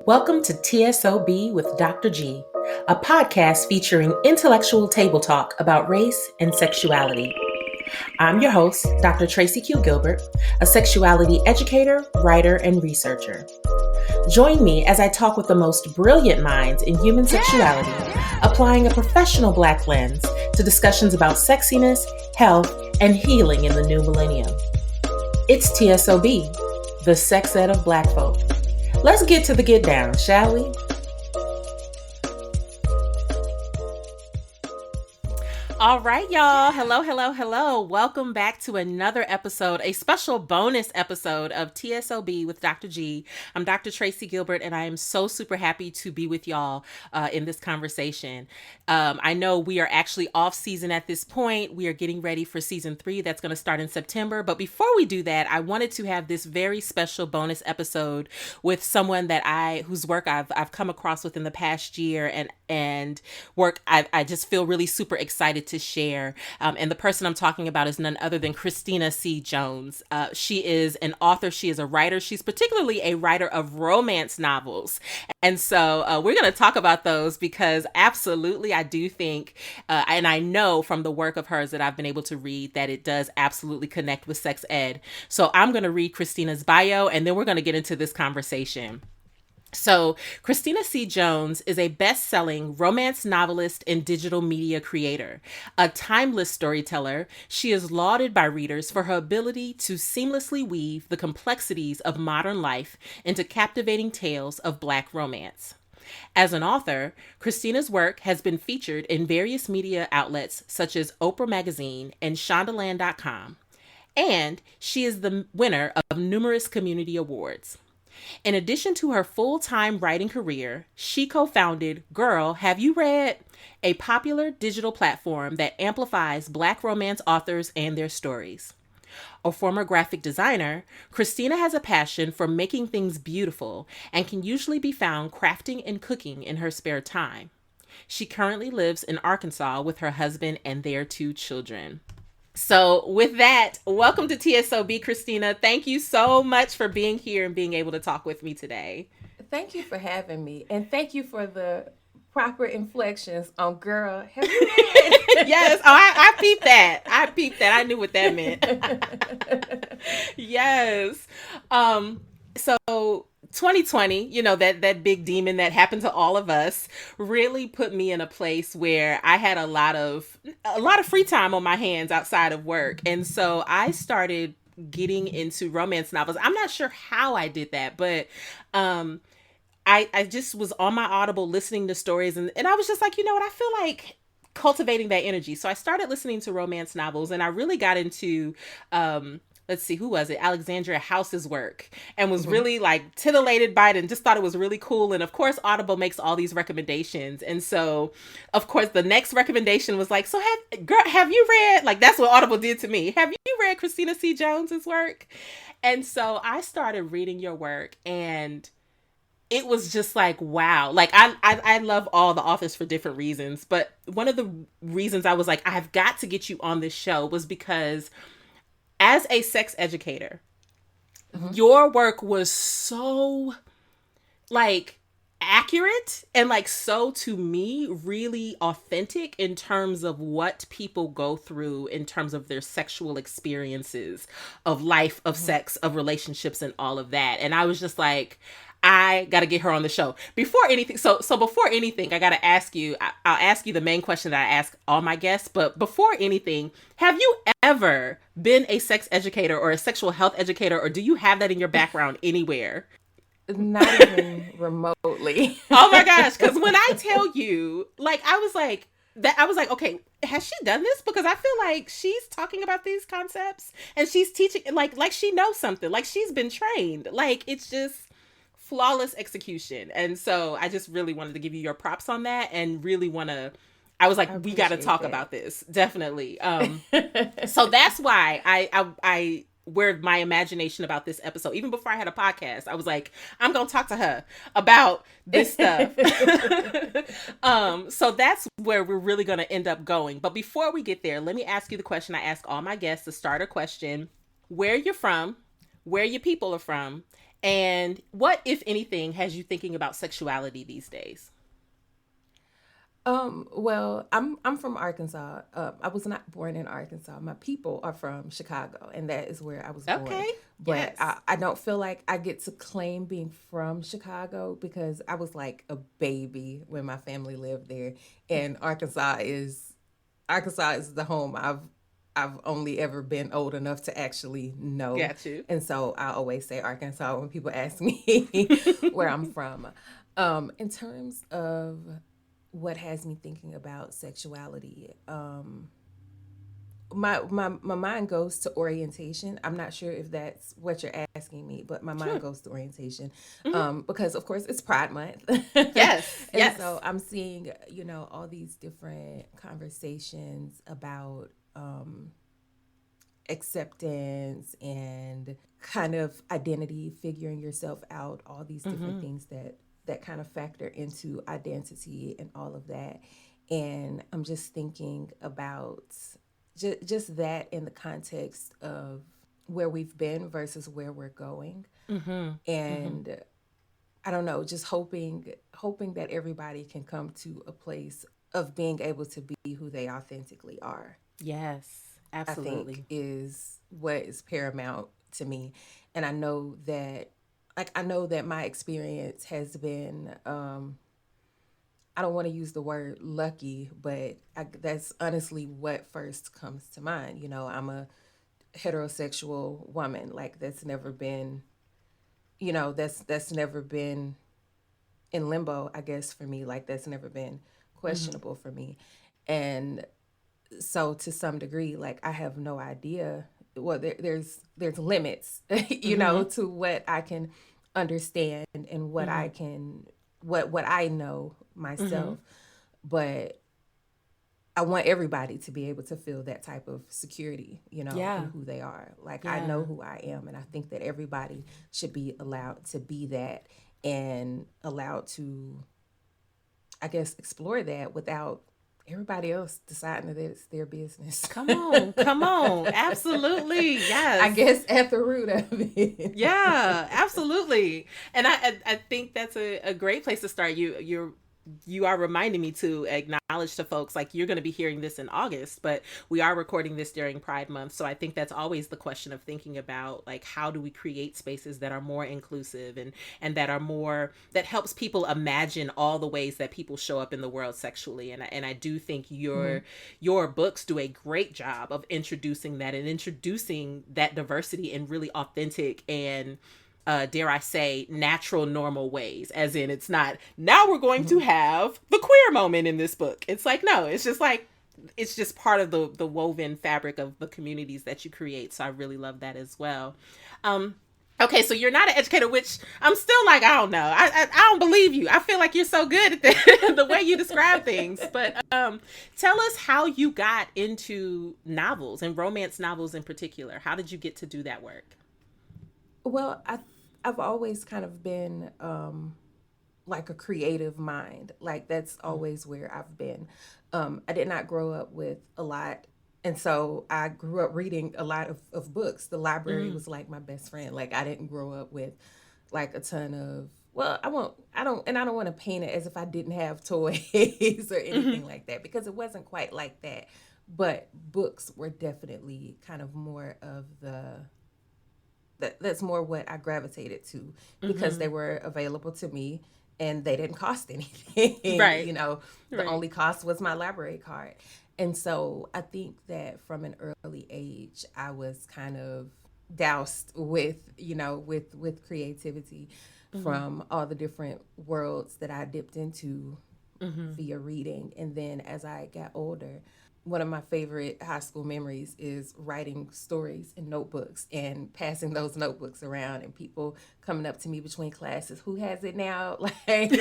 Welcome to T.S.O.B with Dr. G, a podcast featuring intellectual table talk about race and sexuality. I'm your host, Dr. Tracy Q. Gilbert, a sexuality educator, writer, and researcher. Join me as I talk with the most brilliant minds in human sexuality, applying a professional Black lens to discussions about sexiness, health, and healing in the new millennium. It's T.S.O.B, the sex ed of Black folk. Let's get to the get down, shall we? All right, y'all. Hello. Welcome back to another episode, a special bonus episode of T.S.O.B with Dr. G. I'm Dr. Tracy Gilbert, and I am so super happy to be with y'all in this conversation. I know we are actually off season at this point. We are getting ready for season 3 that's going to start in September. But before we do that, I wanted to have this very special bonus episode with someone whose work I've come across within the past year and work I just feel really super excited to share. And the person I'm talking about is none other than Christina C. Jones. She is an author. She is a writer. She's particularly a writer of romance novels. And so we're going to talk about those because absolutely I do think, and I know from the work of hers that I've been able to read that it does absolutely connect with sex ed. So I'm going to read Christina's bio and then we're going to get into this conversation. So Christina C. Jones is a best-selling romance novelist and digital media creator. A timeless storyteller, she is lauded by readers for her ability to seamlessly weave the complexities of modern life into captivating tales of Black romance. As an author, Christina's work has been featured in various media outlets such as Oprah Magazine and Shondaland.com, and she is the winner of numerous community awards. In addition to her full-time writing career, she co-founded Girl, Have You Read? A popular digital platform that amplifies Black romance authors and their stories. A former graphic designer, Christina has a passion for making things beautiful and can usually be found crafting and cooking in her spare time. She currently lives in Arkansas with her husband and their 2 children. So with that, welcome to TSOB, Christina. Thank you so much for being here and being able to talk with me today. Thank you for having me. And thank you for the proper inflections on Girl, Have You Read? Yes. Oh, I peeped that. I knew what that meant. Yes. So 2020, that big demon that happened to all of us really put me in a place where I had a lot of free time on my hands outside of work. And so I started getting into romance novels. I'm not sure how I did that, but I just was on my Audible listening to stories and I was just like, you know what, I feel like cultivating that energy. So I started listening to romance novels and I really got into let's see, who was it? Alexandria House's work and was really like titillated by it and just thought it was really cool. And of course, Audible makes all these recommendations. And so, of course, the next recommendation was like, so have you read, like, that's what Audible did to me. Have you read Christina C. Jones's work? And so I started reading your work and it was just like, wow. Like, I love all the authors for different reasons. But one of the reasons I was like, I've got to get you on this show was because as a sex educator, your work was so like accurate and like so to me really authentic in terms of what people go through in terms of their sexual experiences of life, of sex, of relationships and all of that. And I was just like, I got to get her on the show. Before anything, so before anything, I got to ask you, I'll ask you the main question that I ask all my guests, but before anything, have you ever been a sex educator or a sexual health educator, or do you have that in your background anywhere? Not even remotely. Oh my gosh, because when I tell you, like, I was like, okay, has she done this? Because I feel like she's talking about these concepts and she's teaching, like she knows something, like she's been trained, like it's just flawless execution. And so I just really wanted to give you your props on that and really I was like, we got to talk about this. Definitely. So that's why I where my imagination about this episode, even before I had a podcast, I was like, I'm going to talk to her about this stuff. So that's where we're really going to end up going. But before we get there, let me ask you the question I ask all my guests, the starter question: where you're from, where your people are from, And what, if anything, has you thinking about sexuality these days? Well, I'm from Arkansas. I was not born in Arkansas. My people are from Chicago, and that is where I was born. Okay. But Yes. I don't feel like I get to claim being from Chicago because I was like a baby when my family lived there. And Arkansas is the home I've only ever been old enough to actually know. Got you. And so I always say Arkansas when people ask me where I'm from. In terms of what has me thinking about sexuality, my mind goes to orientation. I'm not sure if that's what you're asking me, but my mind Sure. goes to orientation, Hmm. because of course it's Pride Month, Yes. and Yes. so I'm seeing all these different conversations about acceptance and kind of identity, figuring yourself out, all these different Hmm. things that kind of factor into identity and all of that. And I'm just thinking about just that in the context of where we've been versus where we're going. Hmm. Hmm. And I don't know, just hoping that everybody can come to a place of being able to be who they authentically are. Yes. I think Absolutely. is what is paramount to me. And I know that my experience has been, I don't want to use the word lucky, but that's honestly what first comes to mind. I'm a heterosexual woman. Like that's never been in limbo, I guess, for me. Like that's never been Hmm. questionable for me. And so to some degree, like I have no idea. Well, there's limits, Hmm. to what I can understand and what Hmm. I can what I know Hmm. myself. But I want everybody to be able to feel that type of security, in Yeah. who they are. Like I know Yeah. who I am, and I think that everybody should be allowed to be that and allowed to, I guess, explore that without everybody else deciding that it's their business. Come on. Come on. Absolutely. I Yes. guess at the root of it. Yeah, absolutely. And I think that's a great place to start. You are reminding me to acknowledge to folks, like, you're going to be hearing this in August, but we are recording this during Pride Month. So I think that's always the question of thinking about, like, how do we create spaces that are more inclusive and that are more, that helps people imagine all the ways that people show up in the world sexually. And I do think Hmm. your books do a great job of introducing that and introducing that diversity in really authentic and, dare I say, natural, normal ways. As in, it's not, now we're going to Hmm. have the queer moment in this book. It's like, no, it's just like, it's just part of the woven fabric of the communities that you create. So I really love that as well. Um, Okay, so you're not an educator, which I'm still like, I don't know. I don't believe you. I feel like you're so good at the way you describe things. But tell us how you got into novels and romance novels in particular. How did you get to do that work? Well, I've always kind of been like a creative mind. Like that's always where I've been. I did not grow up with a lot. And so I grew up reading a lot of books. The library Mm-hmm. was like my best friend. Like I didn't grow up with like a ton of, well, I don't want to paint it as if I didn't have toys or Mm-hmm. anything like that because it wasn't quite like that. But books were definitely kind of more of that's more what I gravitated to because Mm-hmm. they were available to me and they didn't cost anything. Right. The Right. only cost was my library card. And so I think that from an early age, I was kind of doused with, with creativity Mm-hmm. from all the different worlds that I dipped into Mm-hmm. via reading. And then as I got older, one of my favorite high school memories is writing stories in notebooks and passing those notebooks around and people coming up to me between classes. Who has it now? Like,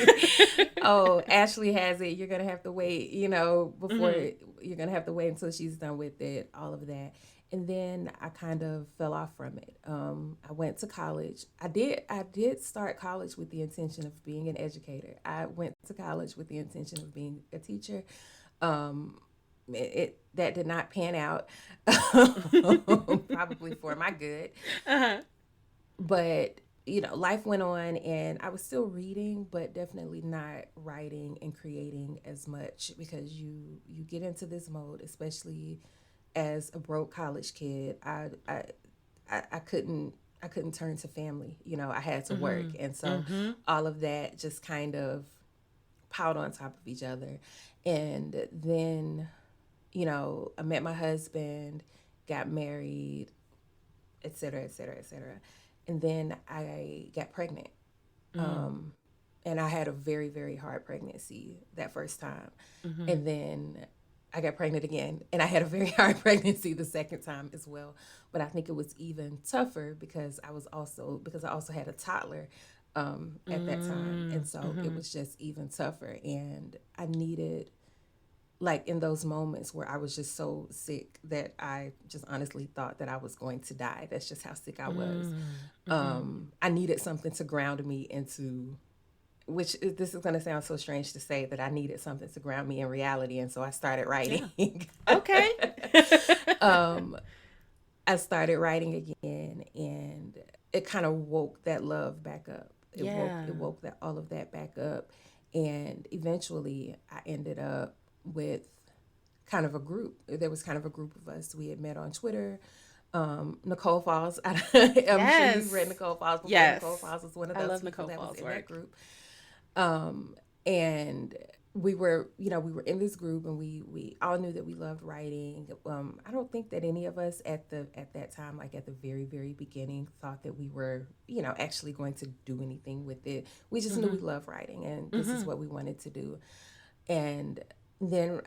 oh, Ashley has it. You're going to have to wait, before Mm-hmm. you're going to have to wait until she's done with it, all of that. And then I kind of fell off from it. I went to college. I did start college with the intention of being an educator. I went to college with the intention of being a teacher. Um, it that did not pan out, probably for my good. Uh-huh. But life went on and I was still reading, but definitely not writing and creating as much because you get into this mode, especially as a broke college kid. I couldn't turn to family. I had to work, Mhm. and so Mhm. all of that just kind of piled on top of each other. And then, I met my husband, got married, et cetera, et cetera, et cetera. And then I got pregnant. Mm. Um, and I had a very, very hard pregnancy that first time. Mhm. And then I got pregnant again, and I had a very hard pregnancy the second time as well. But I think it was even tougher because I also had a toddler at that time, Mm. and so it Mhm. was just even tougher. And I needed, like, in those moments where I was just so sick that I just honestly thought that I was going to die. That's just how sick I was. Mm. Mhm. I needed something to ground me into, which this is going to sound so strange to say, that I needed something to ground me in reality. And so I started writing. Yeah. Okay. um, I started writing again, and it kind of woke that love back up. It Yeah. woke that all of that back up. And eventually I ended up with kind of a group. There was kind of a group of us. We had met on Twitter. Nicole Falls. I'm sure you've read Yes. Nicole Falls before. Nicole Yes. Falls was one of I those love people Nicole that was Fall's in that work. group. Um, and we were in this group, and we all knew that we loved writing. I don't think that any of us at that time, like at the very, very beginning, thought that we were, actually going to do anything with it. We just knew we Mhm. loved writing, and this is Mhm. what we wanted to do. And then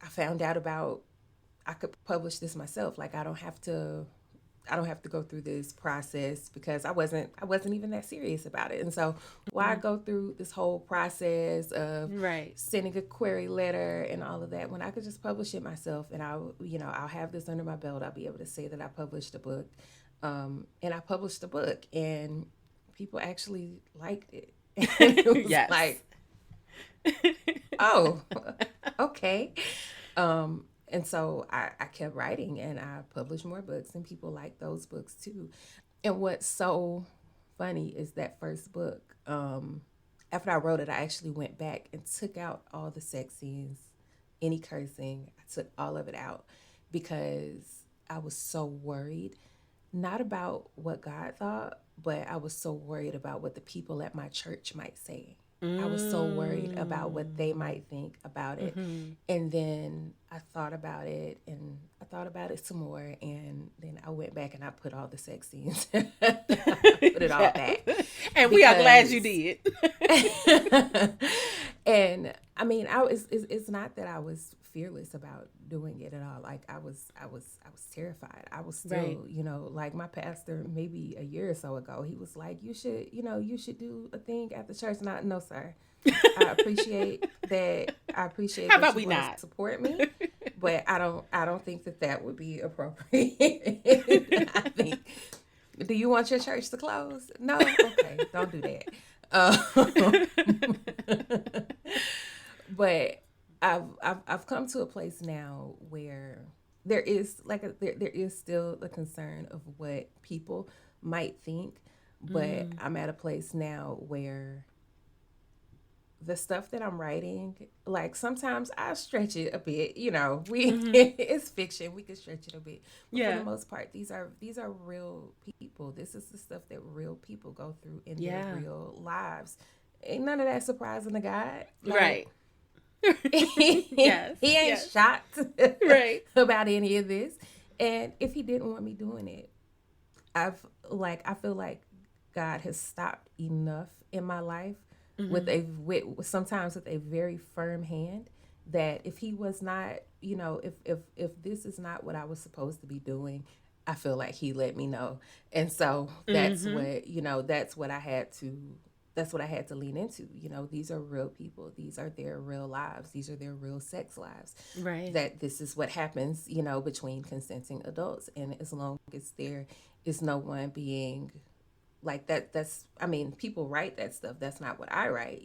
I found out about, I could publish this myself. Like, I don't have to go through this process because I wasn't even that serious about it. And so why Mhm. go through this whole process of Right. sending a query letter and all of that when I could just publish it myself, and I'll have this under my belt. I'll be able to say that I published a book. And I published a book, and people actually liked it. And it was Yes. like, oh, okay. And so I kept writing, and I published more books, and people like those books too. And what's so funny is that first book, after I wrote it, I actually went back and took out all the sex scenes, any cursing. I took all of it out because I was so worried, not about what God thought, but I was so worried about what the people at my church might say. I was so worried about what they Mm. might think about it. Mhm. And then I thought about it, and I thought about it some more, and then I went back and I put all the sex scenes. I put it all Yes. back And we are glad you because did. and I mean, it's not that I was fearless about doing it at all. Like, I was terrified. I was Right. still, like my pastor maybe a year or so ago, he was like, you should do a thing at the church. And I, no, sir. I appreciate that. I appreciate How that about you we want to not? support me, but I don't think that would be appropriate. I think, do you want your church to close? No? Okay, don't do that. But I've come to a place now where there is there is still the concern of what people might think, but Mm. I'm at a place now where the stuff that I'm writing, like, sometimes I stretch it a bit. We Mhm. it's fiction. We can stretch it a bit, but for the Yeah. most part, these are real people. This is the stuff that real people go through in their Yeah. real lives. Ain't none of that surprising to God. Like, Right. Yes. he ain't Yes. shocked Right. about any of this. And if he didn't want me doing it, I feel like God has stopped enough in my life with Mhm. sometimes with a very firm hand, that if he was not, if this is not what I was supposed to be doing, I feel like he let me know. And so Mhm. that's what I had to lean into. These are real people. These are their real lives. These are their real sex lives. Right. That this is what happens, between consenting adults. And as long as there is no one being like that, I mean, people write that stuff. That's not what I write.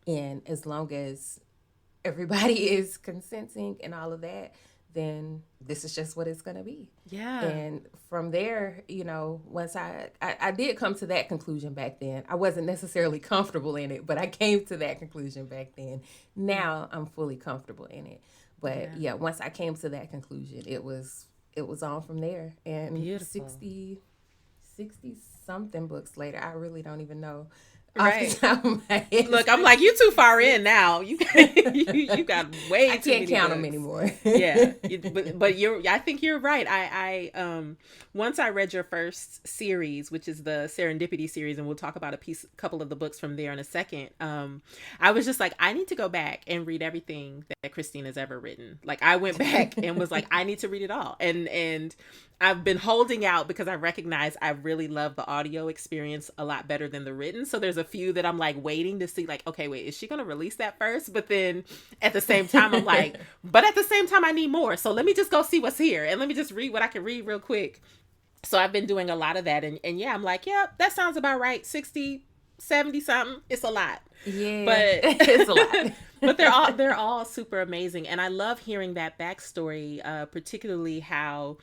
And as long as everybody is consenting and all of that, then this is just what it's going to be. Yeah. And from there, once I did come to that conclusion back then. I wasn't necessarily comfortable in it, but I came to that conclusion back then. Now I'm fully comfortable in it. But yeah, once I came to that conclusion, it was on from there. And Beautiful. 60 something books later, I really don't even know. Right. Off the top of my head. Look, I'm like, you too far in now. You got way I too can't many count books. them anymore. Yeah, but I think you're right. I once I read your first series, which is the Serendipity series, and we'll talk about a couple of the books from there in a second. I was just like, I need to go back and read everything that Christina's ever written. Like, I went back and was like, I need to read it all, and I've been holding out because I recognize I really love the audio experience a lot better than the written. So there's a few that I'm like waiting to see, like, okay, wait, is she going to release that first? But then at the same time, I'm like, but at the same time, I need more. So let me just go see what's here and let me just read what I can read real quick. So I've been doing a lot of that. And yeah, I'm like, yeah, that sounds about right. 60, 70 something. It's a lot. Yeah, but it's a lot. But they're all super amazing. And I love hearing that backstory, particularly how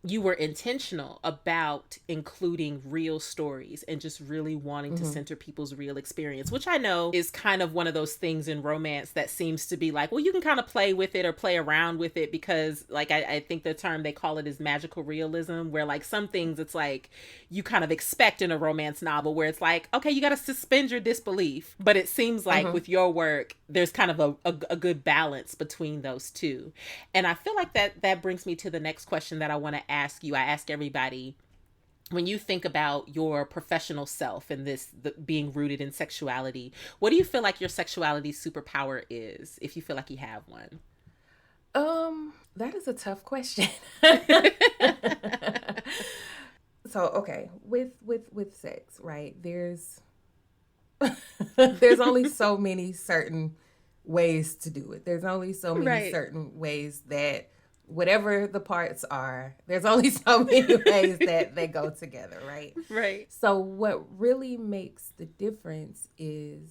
you were intentional about including real stories and just really wanting to center people's real experience, which I know is kind of one of those things in romance that seems to be like, well, you can kind of play with it or play around with it because, like, I think the term they call it is magical realism, where like some things it's like you kind of expect in a romance novel where it's like, okay, you got to suspend your disbelief. But it seems like with your work, there's kind of a good balance between those two. And I feel like that brings me to the next question that I want to ask you. I ask everybody, when you think about your professional self and being rooted in sexuality, what do you feel like your sexuality superpower is, if you feel like you have one? That is a tough question. So, okay, with sex, right? There's only so many certain ways to do it. There's only so many certain ways that whatever the parts are, there's only so many ways that they go together, right? Right. So what really makes the difference is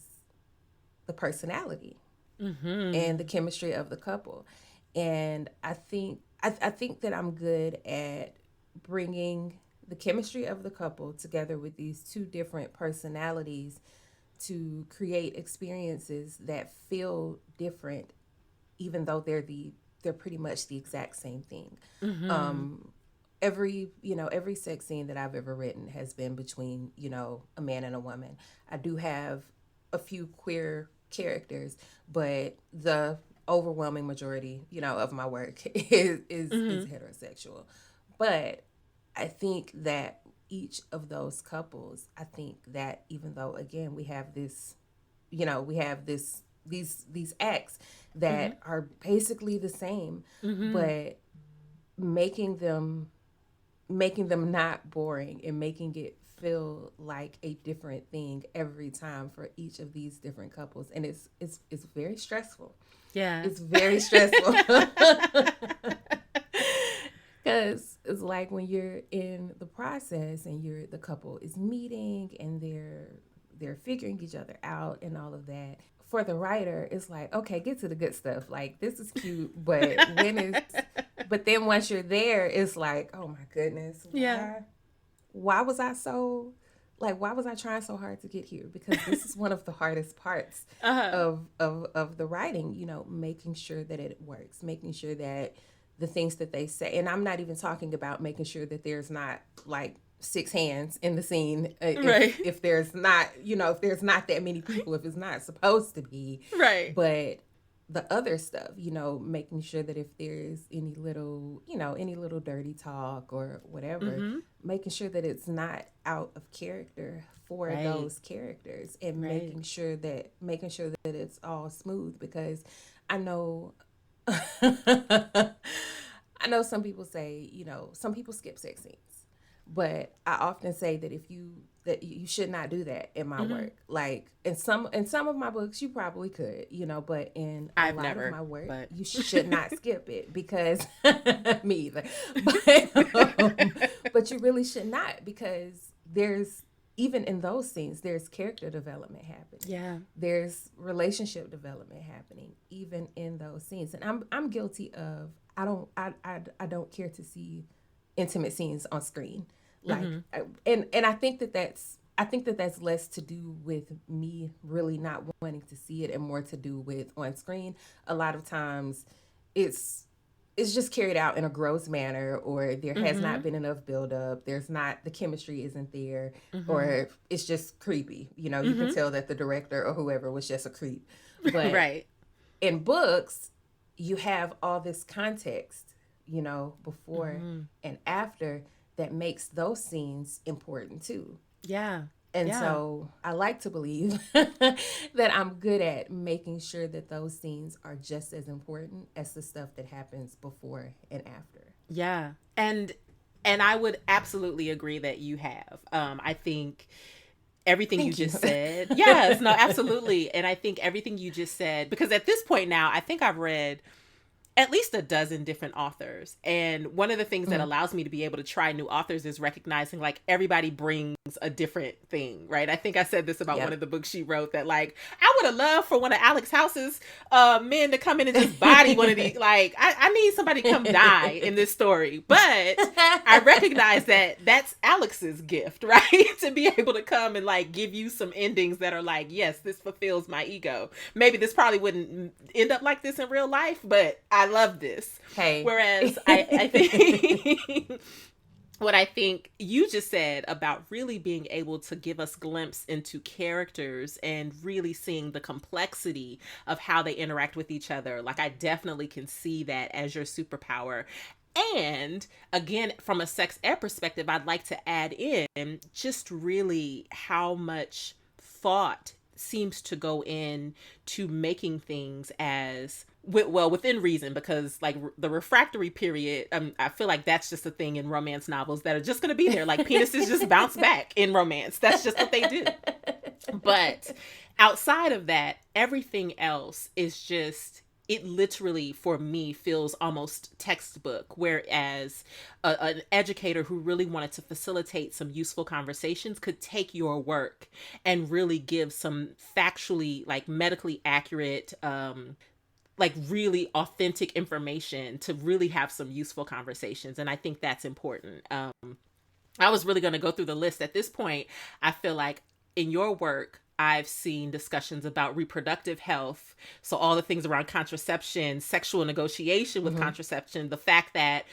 the personality and the chemistry of the couple. And I think that I'm good at bringing the chemistry of the couple together with these two different personalities to create experiences that feel different, even though they're pretty much the exact same thing. Every sex scene that I've ever written has been between, a man and a woman. I do have a few queer characters, but the overwhelming majority, of my work is heterosexual. But I think that each of those couples, I think that even though, again, we have this, these acts that are basically the same, but making them not boring and making it feel like a different thing every time for each of these different couples. And it's very stressful. Yeah. It's very stressful. Because it's like when you're in the process and the couple is meeting and they're figuring each other out and all of that. For the writer, it's like, okay, get to the good stuff. Like, this is cute, but but then once you're there, it's like, oh my goodness, why was I trying so hard to get here? Because this is one of the hardest parts of the writing, making sure that it works, making sure that the things that they say, and I'm not even talking about making sure that there's not like 6 hands in the scene, if there's not, if there's not that many people, if it's not supposed to be, right. But the other stuff, making sure that if there's any little dirty talk or whatever, making sure that it's not out of character for those characters, and making sure that it's all smooth, because I know I know some people say, some people skip sex scenes, but I often say that you should not do that in my work. Like in some of my books, you probably could, but in a lot of my work, you should not skip it, because me either. But you really should not, because even in those scenes, there's character development happening. Yeah. There's relationship development happening, even in those scenes. And I'm guilty of, I don't care to see intimate scenes on screen. Like, Mm-hmm. and I think that that's less to do with me really not wanting to see it and more to do with on screen. A lot of times, it's it's just carried out in a gross manner, or there has Mm-hmm. not been enough buildup. There's not, the chemistry isn't there, Mm-hmm. or it's just creepy. You know, you can Mm-hmm. tell that the director or whoever was just a creep. But Right. in books, you have all this context, you know, before Mm-hmm. and after, that makes those scenes important too. Yeah. And Yeah. so I like to believe that I'm good at making sure that those scenes are just as important as the stuff that happens before and after. Yeah. And I would absolutely agree that you have. I think everything you Thank you. just said. Yes, no, absolutely. And I think everything you just said, because at this point now, I think I've read at least a dozen different authors. And one of the things that Mhm. allows me to be able to try new authors is recognizing like everybody brings a different thing, right? I think I said this about one Yep. of the books she wrote, that like I would have loved for one of Alex House's men to come in and just body one of these. Like I need somebody to come die in this story. But I recognize that that's Alex's gift, right? To be able to come and like give you some endings that are like, yes, this fulfills my ego. Maybe this probably wouldn't end up like this in real life, but I love this. Hey. Whereas I think what I think you just said about really being able to give us glimpse into characters and really seeing the complexity of how they interact with each other. Like I definitely can see that as your superpower. And again, from a sex ed perspective, I'd like to add in just really how much thought seems to go in to making things as well within reason, because like the refractory period, I feel like that's just a thing in romance novels that are just going to be there, like penises just bounce back in romance, that's just what they do. But outside of that, everything else is just, it literally for me feels almost textbook. Whereas an educator who really wanted to facilitate some useful conversations could take your work and really give some factually, like medically accurate, like really authentic information to really have some useful conversations. And I think that's important. I was really going to go through the list at this point. I feel like in your work, I've seen discussions about reproductive health. So, all the things around contraception, sexual negotiation with Mhm. contraception, the fact that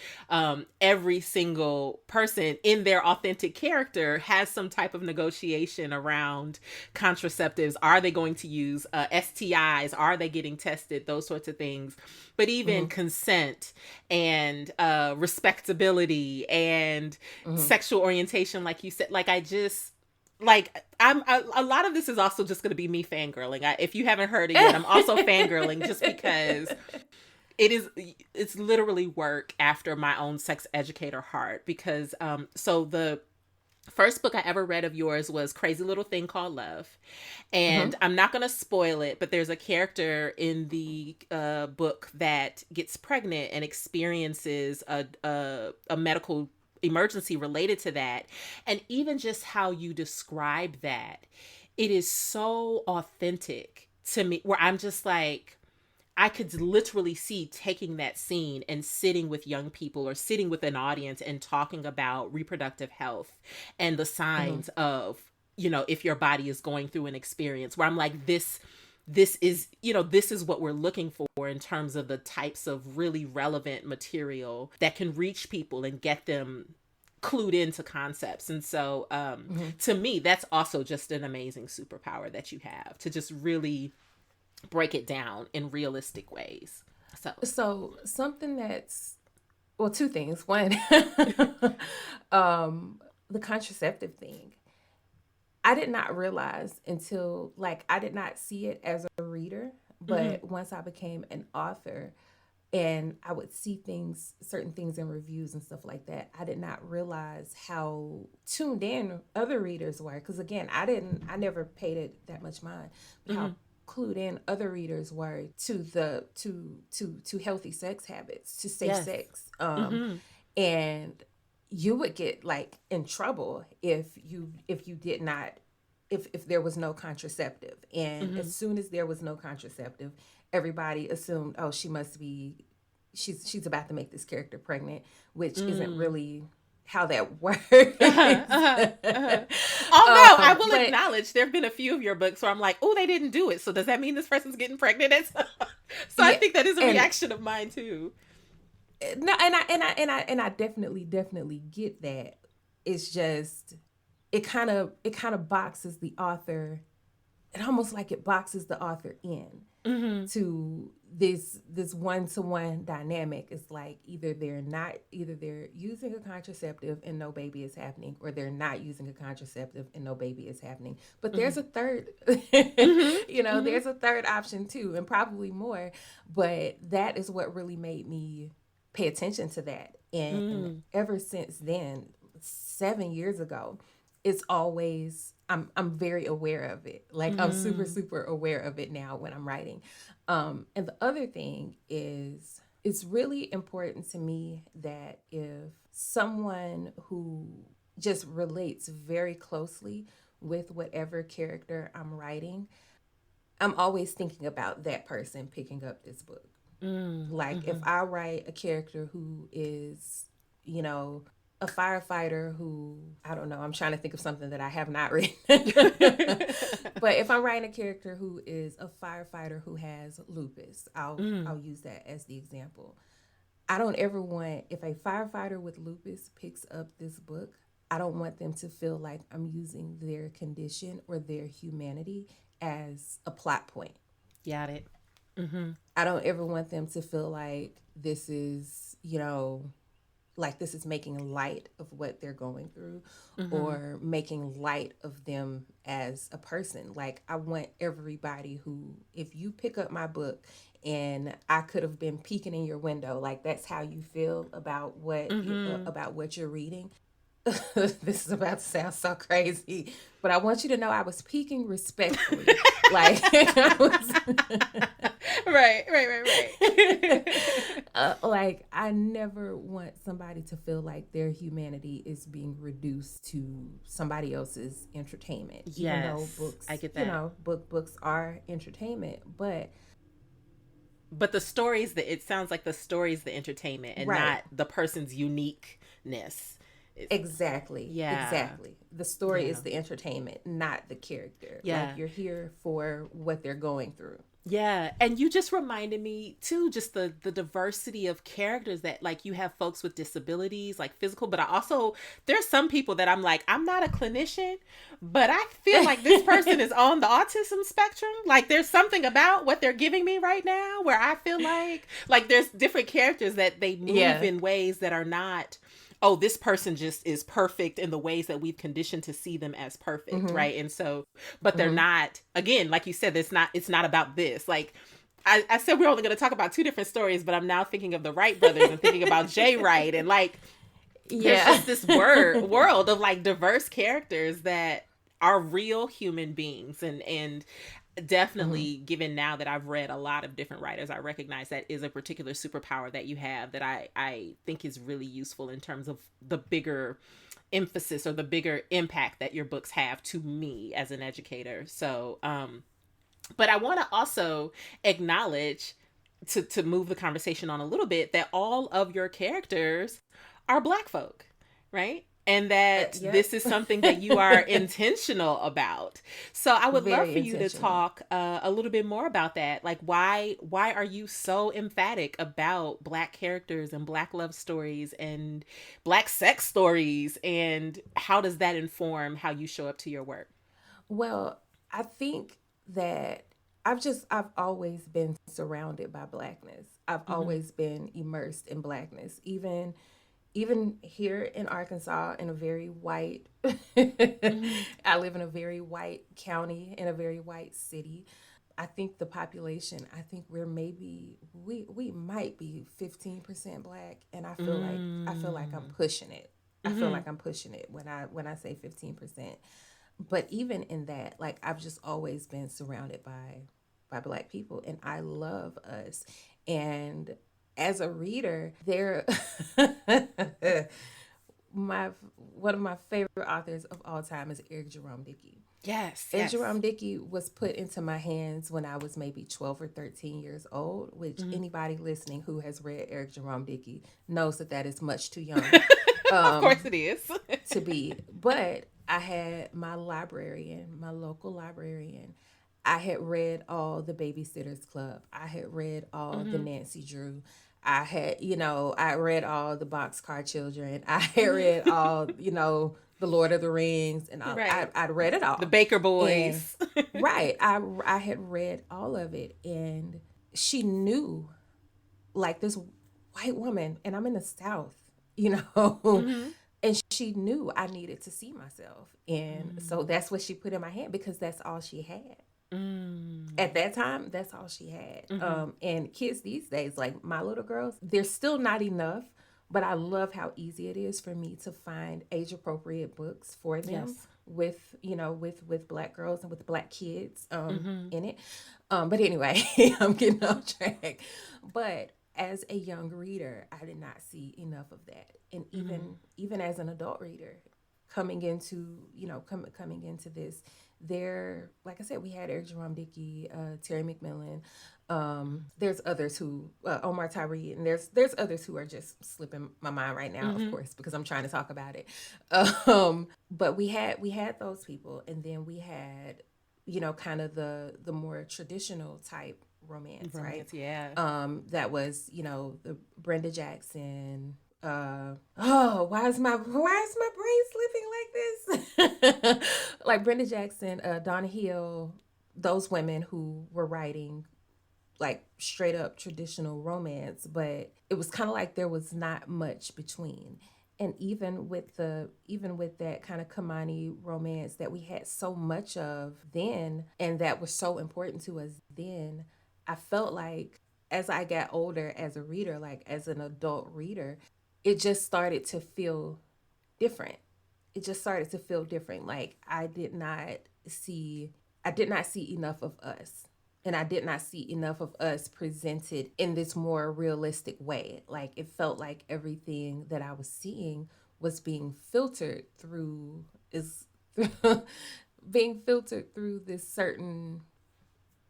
every single person in their authentic character has some type of negotiation around contraceptives. Are they going to use STIs? Are they getting tested? Those sorts of things. But even Mhm. consent and respectability and Mhm. sexual orientation, like you said, like I just like a lot of this is also just going to be me fangirling. If you haven't heard it yet, I'm also fangirling just because it's literally work after my own sex educator heart. Because so the first book I ever read of yours was Crazy Little Thing Called Love. And Mhm. I'm not going to spoil it, but there's a character in the book that gets pregnant and experiences a medical emergency related to that. And even just how you describe that, it is so authentic to me, where I'm just like, I could literally see taking that scene and sitting with young people or sitting with an audience and talking about reproductive health and the Mhm. signs of, if your body is going through an experience, where I'm like, this is, this is what we're looking for in terms of the types of really relevant material that can reach people and get them clued into concepts. And so Mhm. to me, that's also just an amazing superpower that you have, to just really break it down in realistic ways. So, So something that's, well, two things. One, the contraceptive thing. I did not realize until, like, I did not see it as a reader, mm-hmm, but once I became an author and I would see things, certain things in reviews and stuff like that, I did not realize how tuned in other readers were. Because again, I never paid it that much mind, but mm-hmm, how clued in other readers were to the to healthy sex habits, to safe yes, sex. mm-hmm, And you would get like in trouble if you did not, if there was no contraceptive. And mm-hmm, as soon as there was no contraceptive, everybody assumed, oh, she must be she's about to make this character pregnant, which isn't Mm. really how that works. Uh-huh, uh-huh, uh-huh. Although I will But acknowledge there have been a few of your books where I'm like, oh, they didn't do it. So does that mean this person's getting pregnant? So I yeah, think that is a and reaction of mine too. no, and I definitely get that. It's just it kind of boxes the author. It almost like it boxes the author in Mm-hmm. to this one-to-one dynamic. It's like either they're using a contraceptive and no baby is happening, or they're not using a contraceptive and no baby is happening. But Mm-hmm. there's a third, Mm-hmm. there's a third option too, and probably more. But that is what really made me pay attention to that. And Mm-hmm. ever since then, 7 years ago, it's always I'm very aware of it. Like I'm super Mm-hmm. super aware of it now when I'm writing. And the other thing is, it's really important to me that if someone who just relates very closely with whatever character I'm writing, I'm always thinking about that person picking up this book. Like if Mm-hmm. I write a character who is, you know, a firefighter who, I don't know, I'm trying to think of something that I have not written. But if I'm writing a character who is a firefighter who has lupus, Mm. I'll use that as the example. I don't ever want, if a firefighter with lupus picks up this book, I don't want them to feel like I'm using their condition or their humanity as a plot point. Got it. Mm-hmm. I don't ever want them to feel like this is, like this is making light of what they're going through, Mm-hmm. or making light of them as a person. Like I want everybody who, if you pick up my book and I could have been peeking in your window, like that's how you feel Mm-hmm. about what you're reading. This is about to sound so crazy, but I want you to know I was peeking respectfully. Like I was Right, right, right, right. like I never want somebody to feel like their humanity is being reduced to somebody else's entertainment. Even though Yes, I get you that. know, books are entertainment, but But the stories that it sounds like the story's the entertainment and right. not the person's uniqueness. It's, Exactly. yeah. Exactly. The story Yeah. is the entertainment, not the character. Like Yeah. you're here for what they're going through. Yeah, and you just reminded me too, just the diversity of characters that like you have folks with disabilities, like physical, but I also there's some people that I'm like, I'm not a clinician, but I feel like this person is on the autism spectrum. Like there's something about what they're giving me right now where I feel like there's different characters that they move Yeah. in ways that are not, oh, this person just is perfect in the ways that we've conditioned to see them as perfect, Mhm. right? And so but they're Mhm. not, again, like you said, it's not about this. Like I said we're only going to talk about two different stories, but I'm now thinking of the Wright brothers and thinking about Jay Wright, and like there's Yeah. just this world of like diverse characters that are real human beings, and Mhm. definitely, given now that I've read a lot of different writers, I recognize that is a particular superpower that you have that I think is really useful in terms of the bigger emphasis or the bigger impact that your books have to me as an educator. So but I want to also acknowledge, to move the conversation on a little bit, that all of your characters are Black folk, right? And that Yep. this is something that you are intentional about. So I would love Very for you to intentional. talk a little bit more about that. Like why are you so emphatic about Black characters and Black love stories and Black sex stories, and how does that inform how you show up to your work? Well, I think that I've always been surrounded by Blackness. I've Mm-hmm. always been immersed in Blackness. Even here in Arkansas, in a very white Mm-hmm. I live in a very white county, in a very white city. I think the population, I think we might be 15% Black, and I feel like I'm Mm. pushing it. I feel Mm-hmm. like I'm pushing it when I say 15%. But even in that, like I've just always been surrounded by Black people, and I love us. And as a reader, there my one of my favorite authors of all time is Eric Jerome Dickey. Yes, And yes. Jerome Dickey was put into my hands when I was maybe 12 or 13 years old, which Mhm. anybody listening who has read Eric Jerome Dickey knows that that is much too young Of course um, it is. to be. But I had my librarian, my local librarian. I had read all the Babysitters Club. I had read all the Mm-hmm. Nancy Drew. I had, I read all the Boxcar Children. I had read Mm-hmm. all, the Lord of the Rings and all. Right. I'd read it The all. Baker And Boys. right, I had read all of it. And she knew, like, this white woman, and I'm in the South, Mm-hmm. and she knew I needed to see myself. And so Mm. that's what she put in my hand because that's all she had. At Mm. that time, that's all she had. Mm-hmm. And kids these days, like my little girls, they're still not enough, but I love how easy it is for me to find age appropriate books for them Yes. with, with black girls and with black kids Mm-hmm. in it. But anyway, I'm getting off track. But as a young reader, I did not see enough of that. And Mm-hmm. even as an adult reader, coming into, coming into this, there, like I said, we had Eric Jerome Dickey, Terry McMillan. There's others who, Omar Tyree, and there's others who are just slipping my mind right now, of Mm-hmm. course, because I'm trying to talk about it. But we had those people, and then we had, kind of the more traditional type romance, right? Romance, yeah. That was, the Brenda Jackson. Oh, why is my brain slipping like this? Like Brenda Jackson, Donna Hill, those women who were writing like straight up traditional romance, but it was kind of like there was not much between. And even with that kind of Kamani romance that we had so much of then and that was so important to us then, I felt like as I got older as a reader, like as an adult reader, it just started to feel different. It just started to feel different. Like see I did not see enough of us. And I did not see enough of us presented in this more realistic way. Like it felt like everything that I was seeing was being filtered through is being filtered through this certain,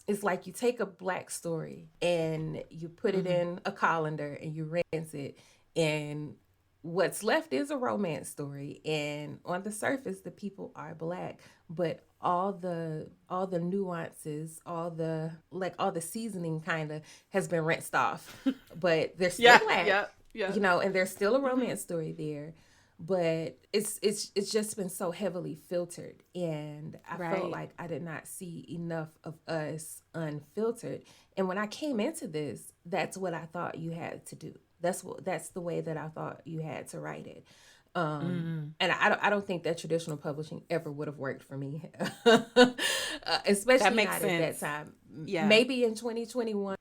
it's like you take a black story and you put it Mm-hmm. in a colander and you rinse it, and what's left is a romance story, and on the surface the people are black, but all the nuances, all the seasoning kind of has been rinsed off, but they're still Yeah, black, yeah, yeah. and there's still a Mm-hmm. romance story there, but it's just been so heavily filtered, and I felt Right. like I did not see enough of us unfiltered. And when I came into this, that's what I thought you had to do. That's the way that I thought you had to write it. Mm. And I don't think that traditional publishing ever would have worked for me, That especially makes not at that sense. time. Yeah. Maybe in 2021,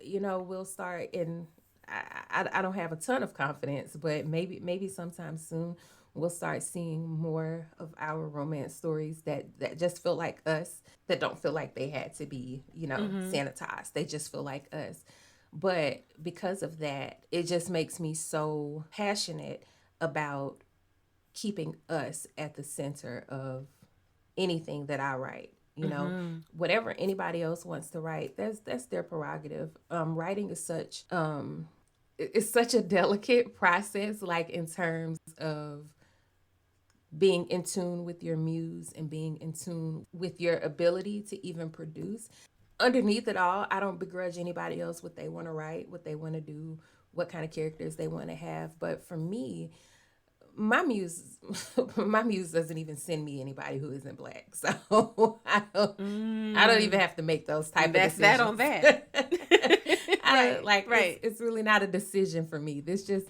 we'll start in. I don't have a ton of confidence, but maybe sometime soon we'll start seeing more of our romance stories that just feel like us, that don't feel like they had to be, Mm-hmm. sanitized. They just feel like us. But because of that, it just makes me so passionate about keeping us at the center of anything that I write. Mm-hmm. Whatever anybody else wants to write, that's their prerogative. Writing is it's such a delicate process, like in terms of being in tune with your muse and being in tune with your ability to even produce. Underneath it all, I don't begrudge anybody else what they want to write, what they want to do, what kind of characters they want to have. But for me, my muse my muse doesn't even send me anybody who isn't black, so I don't even Mm. have to make those type And of that's that on decisions. that. I don't, Right, like right. it's really not a decision for me. This just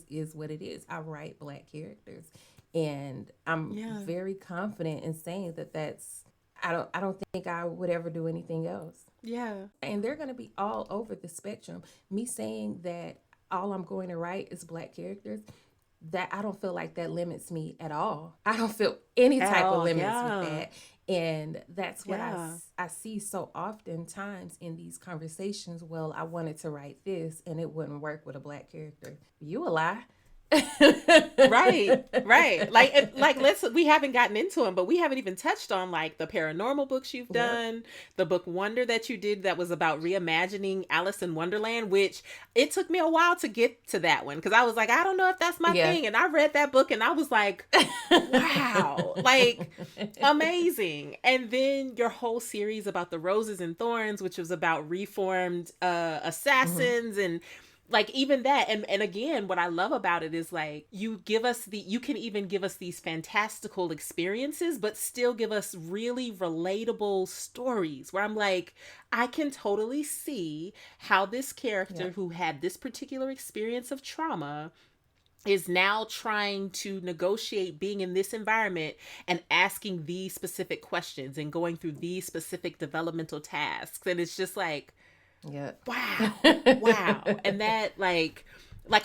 is what it is. I write black characters, and I'm Yeah. very confident in saying that that's, I don't think I would ever do anything else. Yeah. And they're going to be all over the spectrum. Me saying that all I'm going to write is black characters, that I don't feel like that limits me at all. I don't feel any At type of all. limits with Yeah. that. And that's what Yeah. I see so oftentimes in these conversations. Well, I wanted to write this and it wouldn't work with a black character. You a lie. Right, right. Like we haven't gotten into them, but we haven't even touched on like the paranormal books you've Yep. done, the book Wonder that you did that was about reimagining Alice in Wonderland, which it took me a while to get to that one because I was like, I don't know if that's my Yeah. thing, and I read that book and I was like, wow, like amazing. And then your whole series about the Roses and Thorns, which was about reformed Hmm. assassins and like even that. And again, what I love about it is like you can even give us these fantastical experiences but still give us really relatable stories where I'm like, I can totally see how this character Yep. who had this particular experience of trauma is now trying to negotiate being in this environment and asking these specific questions and going through these specific developmental tasks. And it's just like, Yep. wow, wow. And that like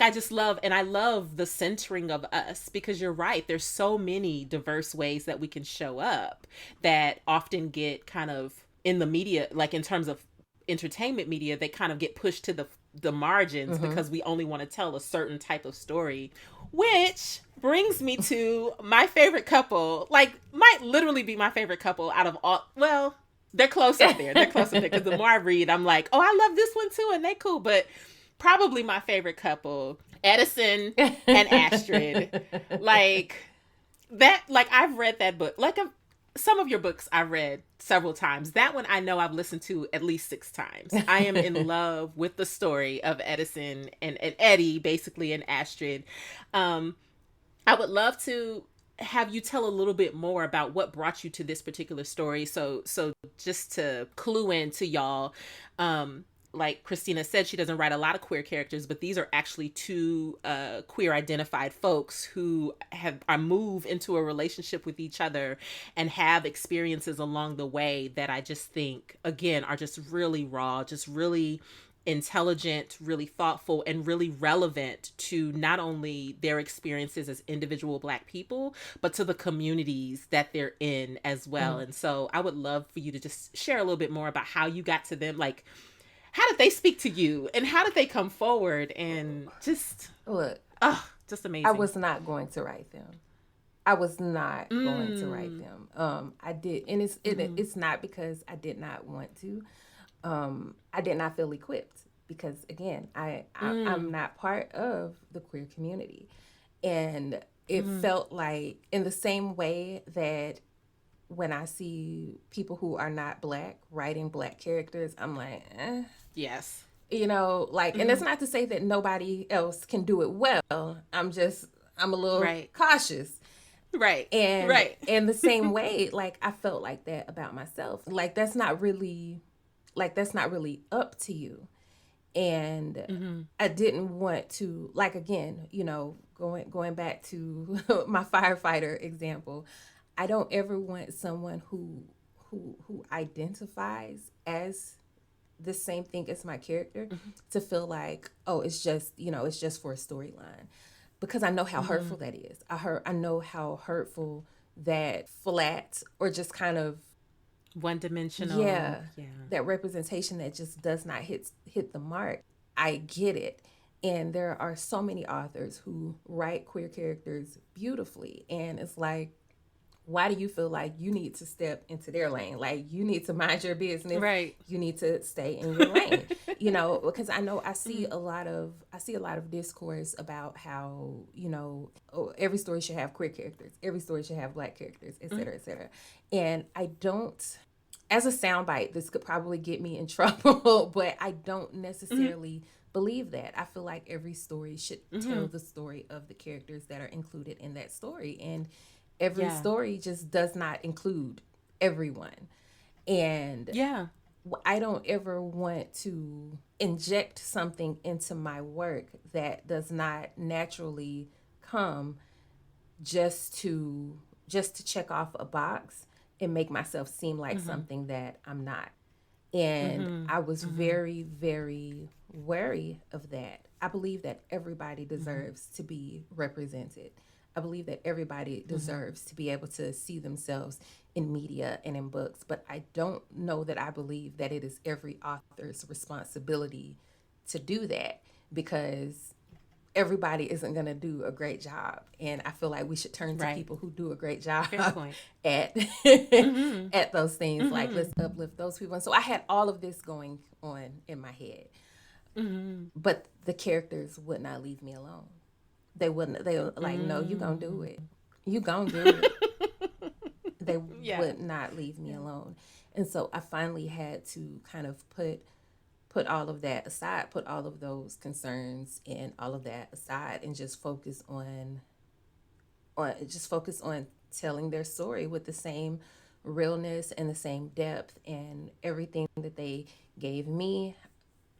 I just love, and I love the centering of us because you're right, there's so many diverse ways that we can show up that often get kind of in the media, like in terms of entertainment media, they kind of get pushed to the margins Hmm. because we only want to tell a certain type of story, which brings me to my favorite couple, like might literally be my favorite couple out of all, well, they're close up there. They're close up there because the more I read, I'm like, oh, I love this one too, and they cool. But probably my favorite couple, Edison and Astrid. Like that. Like I've read that book. Like some of your books I read several times. That one I know I've listened to at least 6 times. I am in love with the story of Edison and Eddie, basically, and Astrid. Um, I would love to have you tell a little bit more about what brought you to this particular story. So just to clue in to y'all, um, like Christina said, she doesn't write a lot of queer characters, but these are actually two queer identified folks who have are move into a relationship with each other and have experiences along the way that I just think again are just really raw, just really intelligent, really thoughtful, and really relevant to not only their experiences as individual Black people, but to the communities that they're in as well. Mhm. And so I would love for you to just share a little bit more about how you got to them. Like, how did they speak to you and how did they come forward? And just, Look, oh, just I amazing. was not going to write them. I was not going to write Mm. them. I did, and Mm-hmm. it's not because I did not want to. I did not feel equipped because again, I'm Mm. not part of the queer community, and it Mm-hmm. felt like in the same way that when I see people who are not Black writing Black characters, I'm like, Yes. like, and Mm-hmm. that's not to say that nobody else can do it well. I'm a little Right. cautious. Right. And Right. in the same way, like I felt like that about myself. That's not really up to you. And Mm-hmm. I didn't want to, like, again, going back to my firefighter example. I don't ever want someone who identifies as the same thing as my character to feel like, oh, it's just for a storyline, because I know how Mm-hmm. hurtful that is. I know how hurtful that flat or just kind of, One dimensional. yeah, Yeah. that representation that just does not hit the mark. I get it. And there are so many authors who write queer characters beautifully, and it's like, why do you feel like you need to step into their lane? Like, you need to mind your business. Right. You need to stay in your lane. Because I know Mm-hmm. I see a lot of discourse about how, oh, every story should have queer characters, every story should have Black characters, et Mm-hmm. cetera, et cetera. And I don't, as a soundbite, this could probably get me in trouble, but I don't Mm-hmm. necessarily believe that. I feel like every story should Mm-hmm. tell the story of the characters that are included in that story. And every Yeah. story just does not include everyone. And Yeah. I don't ever want to inject something into my work that does not naturally come just to check off a box and make myself seem like Mm-hmm. something that I'm not. And Mm-hmm. I was Mm-hmm. very, very wary of that. I believe that everybody Mm-hmm. deserves to be represented. I believe that everybody Mm-hmm. deserves to be able to see themselves in media and in books, but I don't know that I believe that it is every author's responsibility to do that, because everybody isn't going to do a great job. And I feel like we should turn to Right. people who do a great job Fair point. at Mm-hmm. at those things. Like, Mm-hmm. let's uplift those people. And so I had all of this going on in my head. Mm-hmm. But the characters would not leave me alone. They wouldn't. They were like, no, you gonna do it. You gonna do it. They Yeah. would not leave me alone. And so I finally had to kind of put all of that aside, put all of those concerns and all of that aside, and just focus on telling their story with the same realness and the same depth, and everything that they gave me.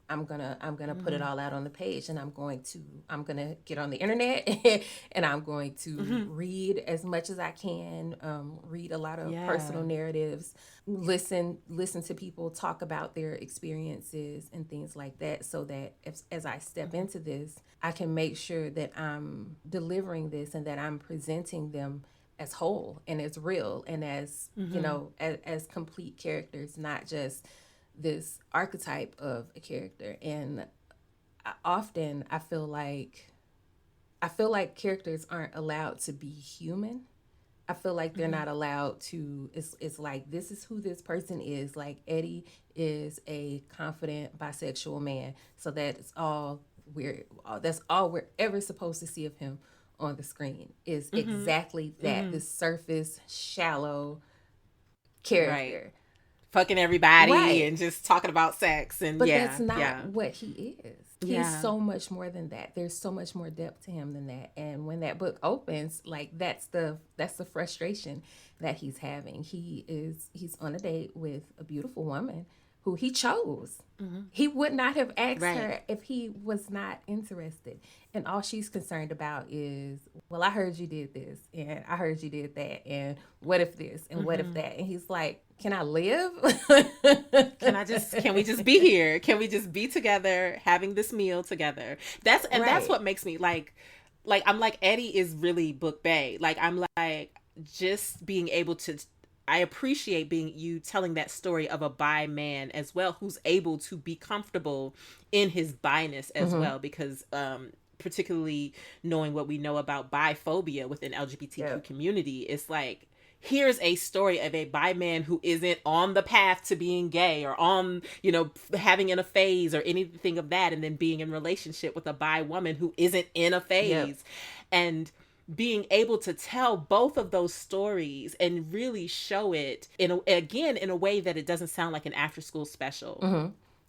I'm gonna put it Mm-hmm. all out on the page, and I'm gonna get on the internet and I'm going to Mm-hmm. read as much as I can, read a lot of Yeah. personal narratives, listen to people talk about their experiences and things like that, so that as I step into this, I can make sure that I'm delivering this and that I'm presenting them as whole and as real and as, Mm-hmm. as complete characters, not just this archetype of a character. And often I feel like characters aren't allowed to be human. I feel like they're Mm-hmm. not allowed to. It's like, this is who this person is. Like, Eddie is a confident bisexual man, so that's all we're ever supposed to see of him on the screen, is Mm-hmm. exactly that, Mm-hmm. this surface shallow Right. character. Fucking everybody Right. and just talking about sex and But that's yeah, not yeah, what he is. He's yeah. so much more than that. There's so much more depth to him than that. And when that book opens, like, that's the frustration that he's having. He's on a date with a beautiful woman who he chose. Mm-hmm. He would not have asked Right. her if he was not interested. And all she's concerned about is, well, I heard you did this and I heard you did that. And what if this and what if Mm-hmm. that? And he's like, can I live? Can we just be here? Can we just be together having this meal together? That's Right. what makes me like I'm like Eddie is really book bae. Like I'm like just being able to I appreciate being you telling that story of a bi man as well who's able to be comfortable in his bi-ness as Mm-hmm. well because particularly knowing what we know about biphobia within LGBTQ Yep. community, it's like here's a story of a bi man who isn't on the path to being gay or on, having in a phase or anything of that, and then being in relationship with a bi woman who isn't in a Yep. phase. And being able to tell both of those stories and really show it again in a way that it doesn't sound like an after school special Mm-hmm.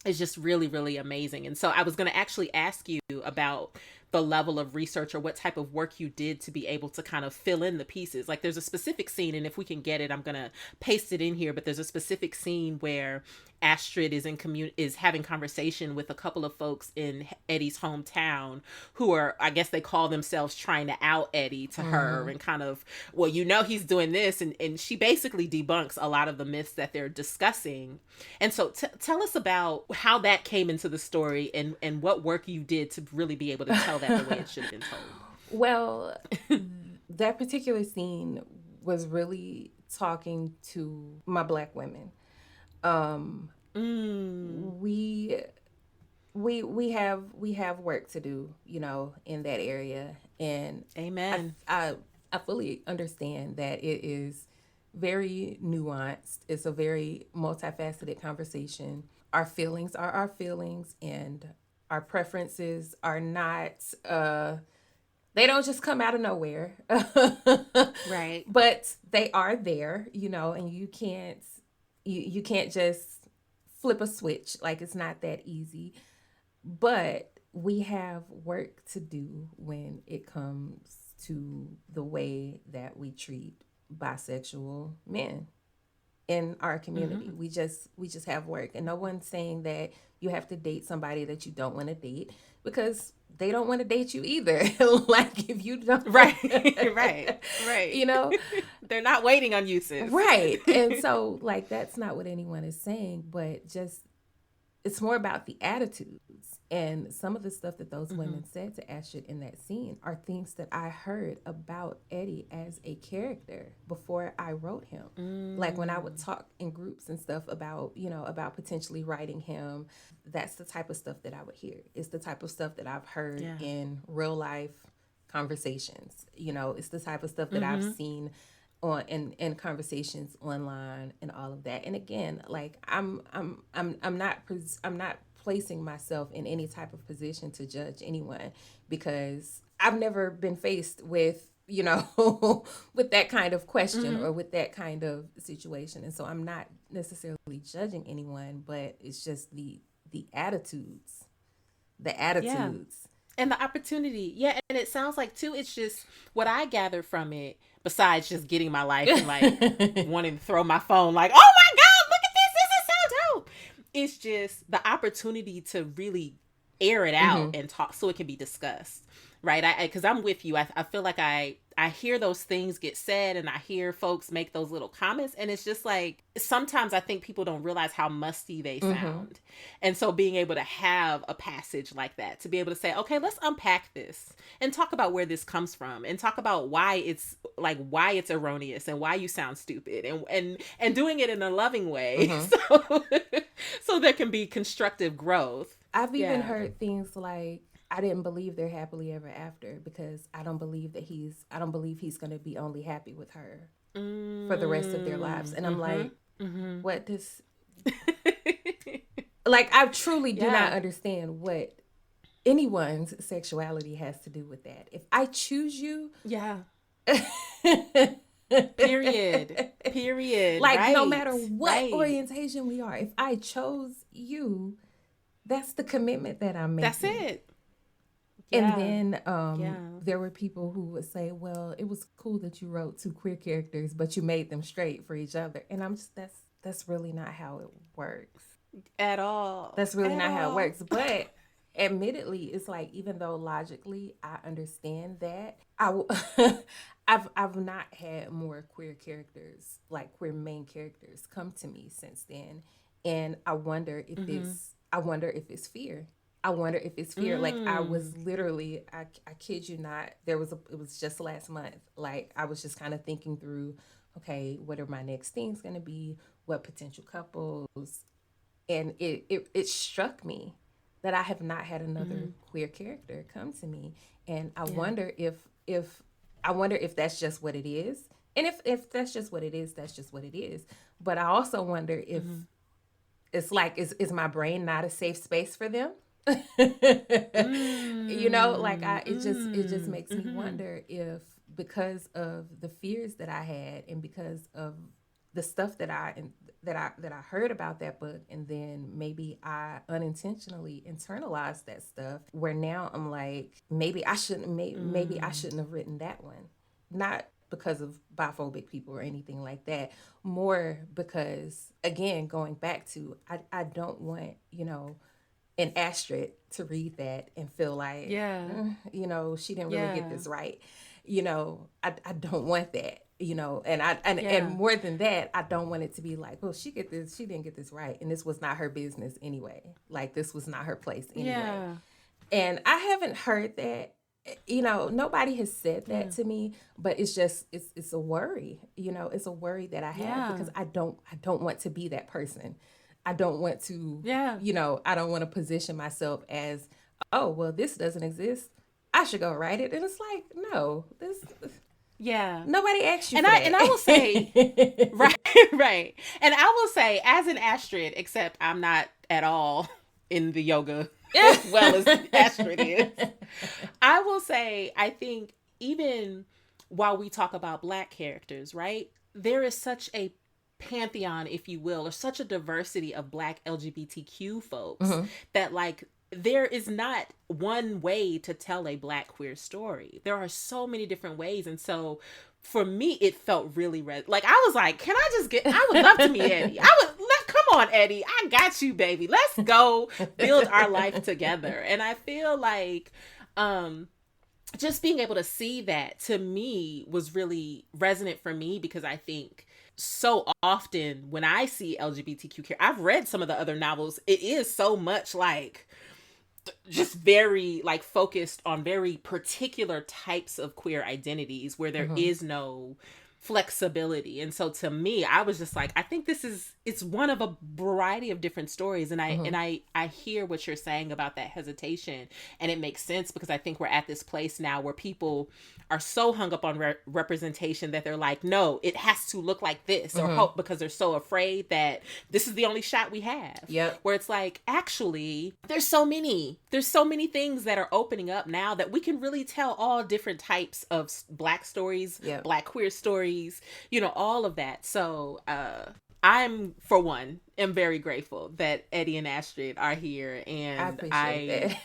is just really, really amazing. And so I was going to actually ask you about the level of research or what type of work you did to be able to kind of fill in the pieces. Like there's a specific scene, and if we can get it, I'm going to paste it in here, but there's a specific scene where Astrid is having conversation with a couple of folks in Eddie's hometown who are, I guess they call themselves trying to out Eddie to her Mm-hmm. and kind of, well, he's doing this. And she basically debunks a lot of the myths that they're discussing. And so tell us about how that came into the story and what work you did to really be able to tell that the way it should have been Well, that particular scene was really talking to my Black women. Um, told. Mm. we we have work to do, in that area, and I Amen. I I fully understand that it is very nuanced. It's a very multifaceted conversation. Our feelings are our feelings, and our preferences are not. They don't just come out of nowhere, Right. but they are there, and you can't just flip a switch. Like, it's not that easy. But we have work to do when it comes to the way that we treat bisexual men in our community. Mm-hmm. We just have work, and no one's saying that you have to date somebody that you don't want to date, because they don't want to date you either. Like, if you don't, Right. Right. Right. you know, They're not waiting on you, sis. right. And so, like, that's not what anyone is saying, but just it's more about the attitudes. And some of the stuff that those Mm-hmm. women said to Astrid in that scene are things that I heard about Eddie as a character before I wrote him. Like when I would talk in groups and stuff about, about potentially writing him, that's the type of stuff that I would hear. It's the type of stuff that I've heard Yeah. in real life conversations. It's the type of stuff that I've Mm-hmm. seen on in conversations online and all of that. And again, like I'm not placing myself in any type of position to judge anyone, because I've never been faced with with that kind of question Mm-hmm. or with that kind of situation. And so I'm not necessarily judging anyone, but it's just the attitudes the Yeah. attitudes And the opportunity. Yeah. And it sounds like, too, it's just what I gathered from it, besides just getting my life and like wanting to throw my phone, like, oh my God, look at this. This is so dope. It's just the opportunity to really air it out hmm and talk so it can be discussed. Right. Because I'm with you. I feel like I hear those things get said and I hear folks make those little comments. And it's just like sometimes I think people don't realize how musty they hmm sound. And so being able to have a passage like that, to be able to say, okay, let's unpack this and talk about where this comes from and talk about why it's erroneous and why you sound stupid, and doing it in a loving way. hmm So there can be constructive growth. I've even Yeah. heard things like, I didn't believe they're happily ever after because I don't believe he's going to be only happy with her for the rest of their lives. And I'm Mm-hmm. like, Mm-hmm. what this, like, I truly do not Yeah. understand what anyone's sexuality has to do with that. If I choose you, Yeah. like, Period. Period. no Right. matter what Right. orientation we are, if I chose you, that's the commitment that I'm That's making. it. And Yeah. then Yeah. there were people who would say, well, it was cool that you wrote two queer characters, but you made them straight for each other. And I'm just, that's really not how it works. At all. That's really At not how it all. works. But admittedly, it's like, even though logically I understand that, I've not had more queer characters, like queer main characters, come to me since then. And Mm-hmm. I wonder if it's fear. I wonder if it's fear. Like, I was Mm. literally, I kid you not, it was just last month. Like, I was just kind of thinking through, okay, what are my next things going to be? What potential couples? And it struck me that I have not had Mm-hmm. another queer character come to me. And Yeah. I wonder if that's just what it is. And if that's just what it is, that's just what it is. But I also wonder if Mm-hmm. it's like, is my brain not a safe space for them? Like, Mm. it just Mm. makes me Mm-hmm. wonder if, because of the fears that I had and because of the stuff that I heard about that book, and then maybe I unintentionally internalized that stuff, where now I'm like, maybe I Mm. shouldn't have written that one. Not because of biphobic people or anything like that, more because, again, going back to, I don't want, an Astrid to read that and feel like, Yeah. she didn't really get Yeah. this right. I don't want that. And Yeah. more than that, I don't want it to be like, well, she didn't get this right, and this was not her business anyway. Like, this was not her place anyway. Yeah. And I haven't heard that. Nobody has said that Yeah. to me, but it's a worry. It's a worry that I have, Yeah. because I don't want to be that person. I don't want to, Yeah. I don't want to position myself as, oh, well, this doesn't exist, I should go write it. And it's like, no, this, Yeah. nobody asked you And for I will say, that. right, right. And I will say, as an Astrid, except I'm not at all in the yoga as well as Astrid is. I will say, I think even while we talk about Black characters, right, there is such a pantheon, if you will, or such a diversity of Black LGBTQ folks hmm that, like, there is not one way to tell a Black queer story. There are so many different ways. And so for me, it felt really like, I was like, can I just I would love to meet Eddie. Come on, Eddie. I got you, baby. Let's go build our life together. And I feel like, just being able to see that, to me, was really resonant for me, because I think so often when I see LGBTQ care, I've read some of the other novels. It is so much like just very like focused on very particular types of queer identities where there Mm-hmm. is no flexibility. And so to me, I was just like, I think this is, it's one of a variety of different stories. And I Mm-hmm. and I hear what you're saying about that hesitation, and it makes sense because I think we're at this place now where people are so hung up on representation that they're like, no, it has to look like this, or Mm-hmm. hope, because they're so afraid that this is the only shot we have. Yep. Where it's like, actually, there's so many things that are opening up now that we can really tell all different types of Black stories, Yep. Black queer stories, all of that. So I'm, for one, am very grateful that Eddie and Astrid are here, I and appreciate I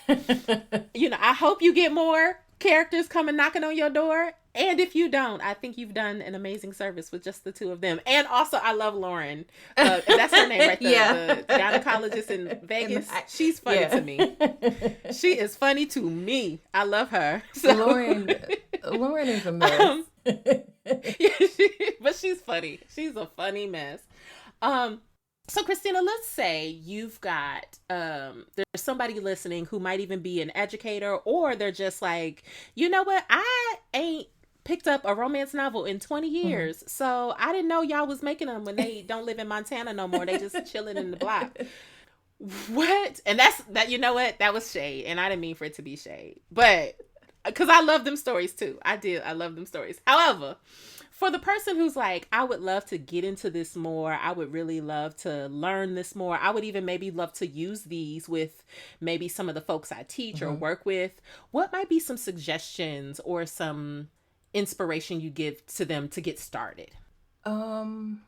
that. I hope you get more characters coming knocking on your door. And if you don't, I think you've done an amazing service with just the two of them. And also, I love Lauren. That's her name, right? The Yeah. gynecologist in Vegas. She's funny to Yeah. me. She is funny to me. I love her. So, Lauren is a mess. yeah, but she's funny. She's a funny mess. Um, so Christina, let's say you've got there's somebody listening who might even be an educator, or they're just like, you know what, I ain't picked up a romance novel in 20 Mhm. years. So I didn't know y'all was making them when they don't live in Montana no more. They just chilling in the block. What? And that's that, you know what? That was shade. And I didn't mean for it to be shade. But because I love them stories too. I did. I love them stories. However, for the person who's like, I would love to get into this more, I would really love to learn this more, I would even maybe love to use these with maybe some of the folks I teach or Mhm. work with, what might be some suggestions or some inspiration you give to them to get started? Um,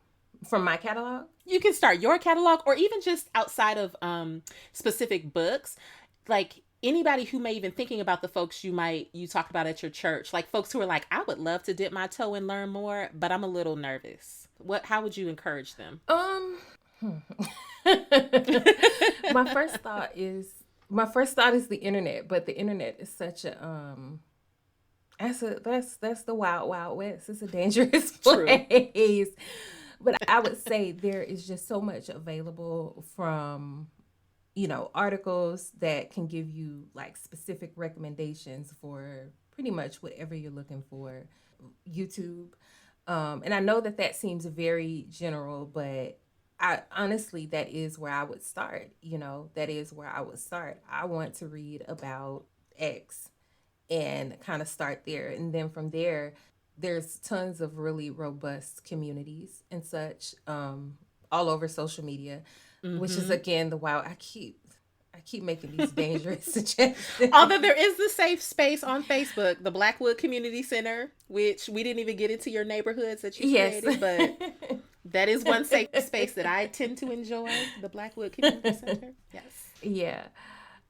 from my catalog. You can start your catalog, or even just outside of specific books, like anybody who may even thinking about the folks you talked about at your church, like folks who are like, I would love to dip my toe and learn more, but I'm a little nervous. How would you encourage them? Um, hmm. my first thought is my first thought is the internet, but the internet is such a that's the wild wild west. It's a dangerous True. place. But I would say there is just so much available from articles that can give you like specific recommendations for pretty much whatever you're looking for. YouTube. And I know that that seems very general, but I honestly, that is where I would start. That is where I would start. I want to read about X and kind of start there. And then from there, there's tons of really robust communities and such all over social media, which is Mm-hmm. again the wow. I keep making these dangerous suggestions. Although there is the safe space on Facebook, the Blackwood Community Center, which we didn't even get into your neighborhoods that you've Yes. created, but that is one safe space that I tend to enjoy, the Blackwood Community Center. Yes. Yeah.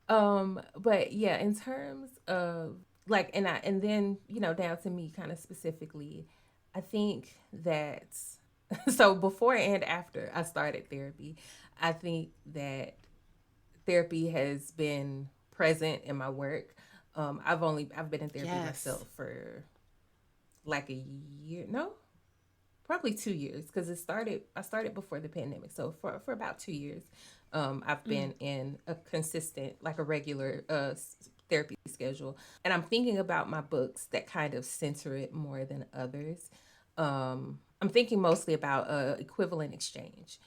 But yeah, in terms of like and then, down to me kind of specifically, I think that so before and after I started therapy, I think that therapy has been present in my work. I've been in therapy Yes. myself for like a year, no, probably 2 years, because I started before the pandemic, so for about 2 years, I've Mm. been in a consistent, like a regular therapy schedule, and I'm thinking about my books that kind of center it more than others. I'm thinking mostly about Equivalent Exchange,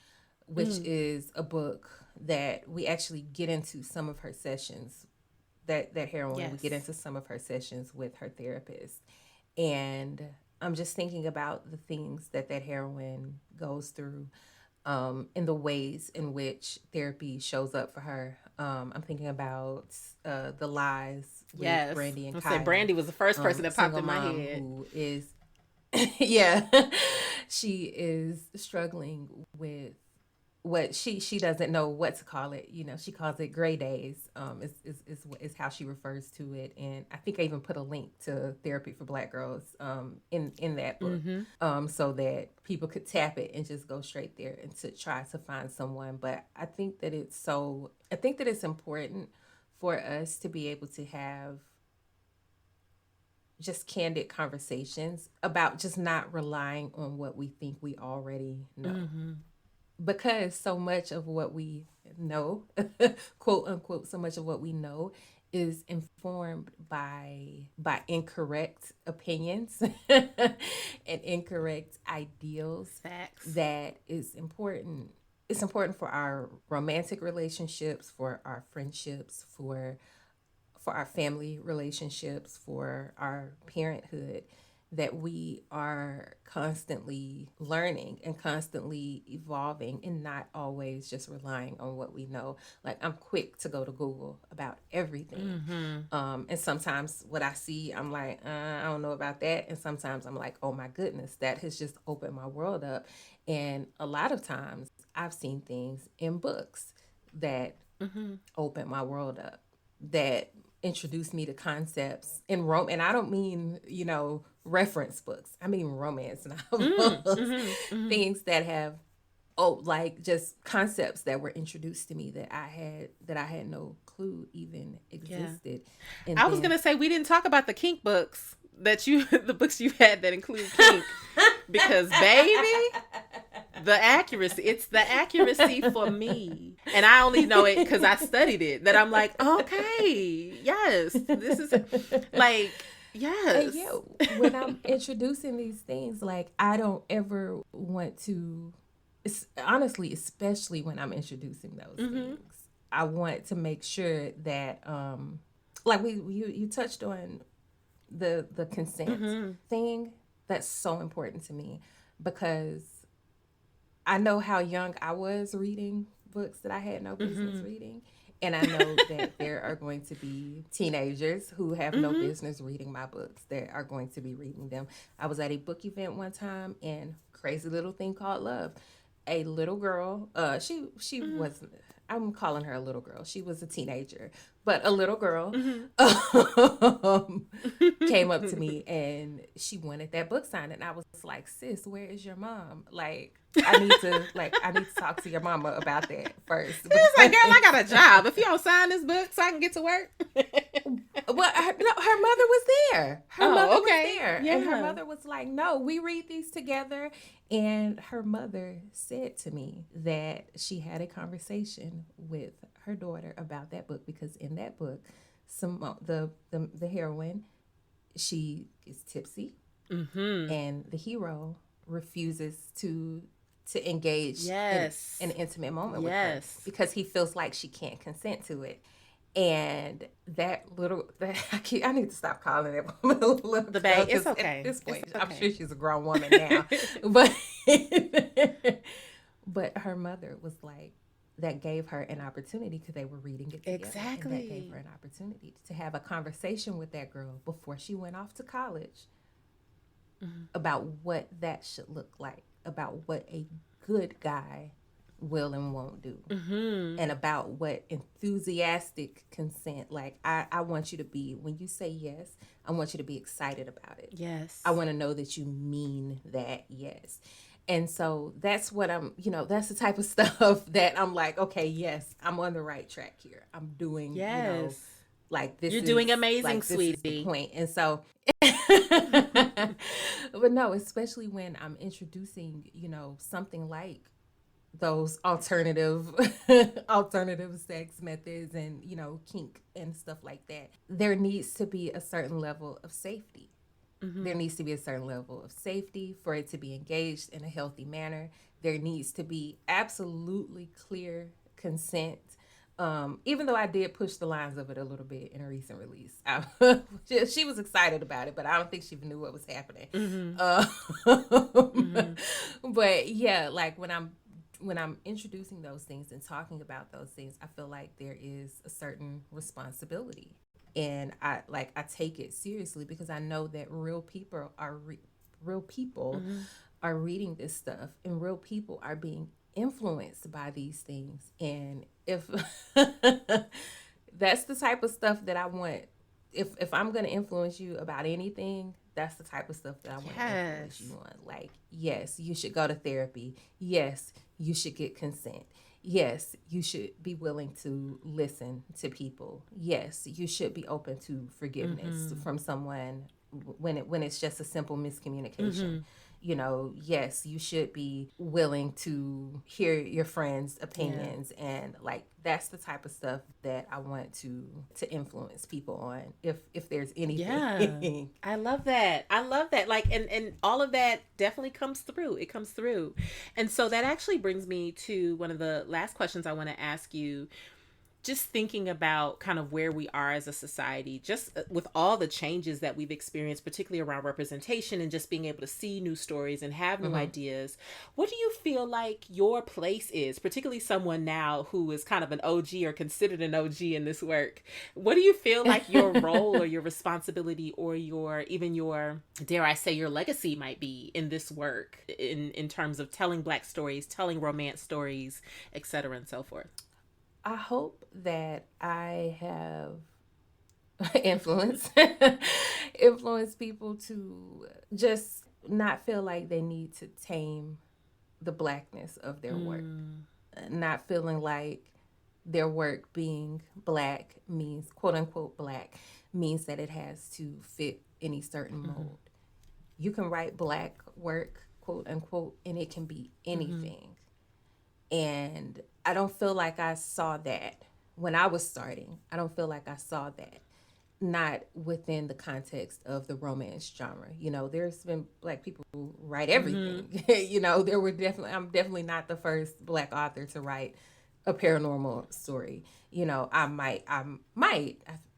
which Mm. is a book that we actually get into some of her sessions. That heroine, we get Yes. into some of her sessions with her therapist, and I'm just thinking about the things that heroine goes through, in the ways in which therapy shows up for her. I'm thinking about the lies with Yes. Brandy and I said Kyle, Brandy was the first person a that popped single in my mom head. who is yeah, she is struggling with what she doesn't know what to call it. She calls it gray days. Is how she refers to it, and I think I even put a link to Therapy for Black Girls in that book, Mm-hmm. so that people could tap it and just go straight there and to try to find someone. But I think that it's important for us to be able to have just candid conversations about just not relying on what we think we already know. Because so much of what we know, quote unquote, so much of what we know is informed by incorrect opinions and incorrect ideals. Facts. That is important. It's important for our romantic relationships, for our friendships, for our family relationships, for our parenthood, that we are constantly learning and constantly evolving and not always just relying on what we know. Like, I'm quick to go to Google about everything. And sometimes what I see, I'm like, I don't know about that. And sometimes I'm like, oh my goodness, that has just opened my world up. And a lot of times I've seen things in books that opened my world up, that introduced me to concepts in Rome. And I don't mean, reference books. I mean romance novels, things that have, like just concepts that were introduced to me that I had no clue even existed. And I was then gonna say we didn't talk about the kink books the books you had that include kink, because baby, it's the accuracy for me, and I only know it because I studied it. That I'm like, okay, yes, this is like, yes, and when I'm introducing these things, like, I don't ever want to, honestly, especially when I'm introducing those things, I want to make sure that, like you touched on the consent thing. That's so important to me, because I know how young I was reading books that I had no business reading. And I know that there are going to be teenagers who have no business reading my books that are going to be reading them. I was at a book event one time, and crazy little thing called love. A little girl, she wasn't, I'm calling her a little girl. She was a teenager, but a little girl came up to me and she wanted that book signed. And I was like, sis, where is your mom? Like, I need to talk to your mama about that first. She was like, girl, I got a job. If you don't sign this book so I can get to work. Well, her mother was there. Her mother was there. Yeah. And her mother was like, no, we read these together. And her mother said to me that she had a conversation with her daughter about that book, because in that book, the heroine, she is tipsy, and the hero refuses to engage in an intimate moment with her because he feels like she can't consent to it. And I need to stop calling that woman a little the babe. It's okay. At this point, okay. I'm sure she's a grown woman now, but but her mother was like, that gave her an opportunity, because they were reading it together. Exactly. And that gave her an opportunity to have a conversation with that girl before she went off to college about what that should look like, about what a good guy will and won't do, and about what enthusiastic consent, like, I want you to be, when you say yes, I want you to be excited about it. Yes. I want to know that you mean that yes. And so that's what that's the type of stuff that I'm like, okay, yes, I'm on the right track here. I'm doing, like, this. You're doing amazing, like, sweetie. This is the point. And so, but no, especially when I'm introducing, something like those alternative sex methods and, kink and stuff like that, there needs to be a certain level of safety. There needs to be a certain level of safety for it to be engaged in a healthy manner. There needs to be absolutely clear consent. Even though I did push the lines of it a little bit in a recent release. She was excited about it, but I don't think she knew what was happening. But yeah, like, when I'm introducing those things and talking about those things, I feel like there is a certain responsibility. And I take it seriously, because I know that real people are reading this stuff, and real people are being influenced by these things. And if that's the type of stuff that I want, if I'm going to influence you about anything, that's the type of stuff that I want to influence you on. Like, yes, you should go to therapy. Yes, you should get consent. Yes, you should be willing to listen to people. Yes, you should be open to forgiveness from someone when it's just a simple Mm-hmm. miscommunication. You know, yes, you should be willing to hear your friends' Yeah. opinions, and like that's the type of stuff that I want to influence people on, if there's Yeah. anything. I love that. I love that. Like, and all of that definitely comes through. It comes through. And so that actually brings me to one of the last questions I want to ask you. Just thinking about kind of where we are as a society, just with all the changes that we've experienced, particularly around representation and just being able to see new stories and have new Mm-hmm. ideas. What do you feel like your place is, particularly someone now who is kind of an OG or considered an OG in this work? What do you feel like your role or your responsibility or your, even your, dare I say, your legacy might be in this work in terms of telling Black stories, telling romance stories, etc. and so forth? I hope that I have influence influence people to just not feel like they need to tame the blackness of their work, Mm. not feeling like their work being black means, quote unquote black, means that it has to fit any certain Mm-hmm. mold. You can write black work, quote unquote, and it can be Mm-hmm. anything. And I don't feel like I saw that when I was starting. I don't feel like I saw that, not within the context of the romance genre. You know, there's been Black people who write Mm-hmm. everything. You know, I'm definitely not the first Black author to write a paranormal story. You know, I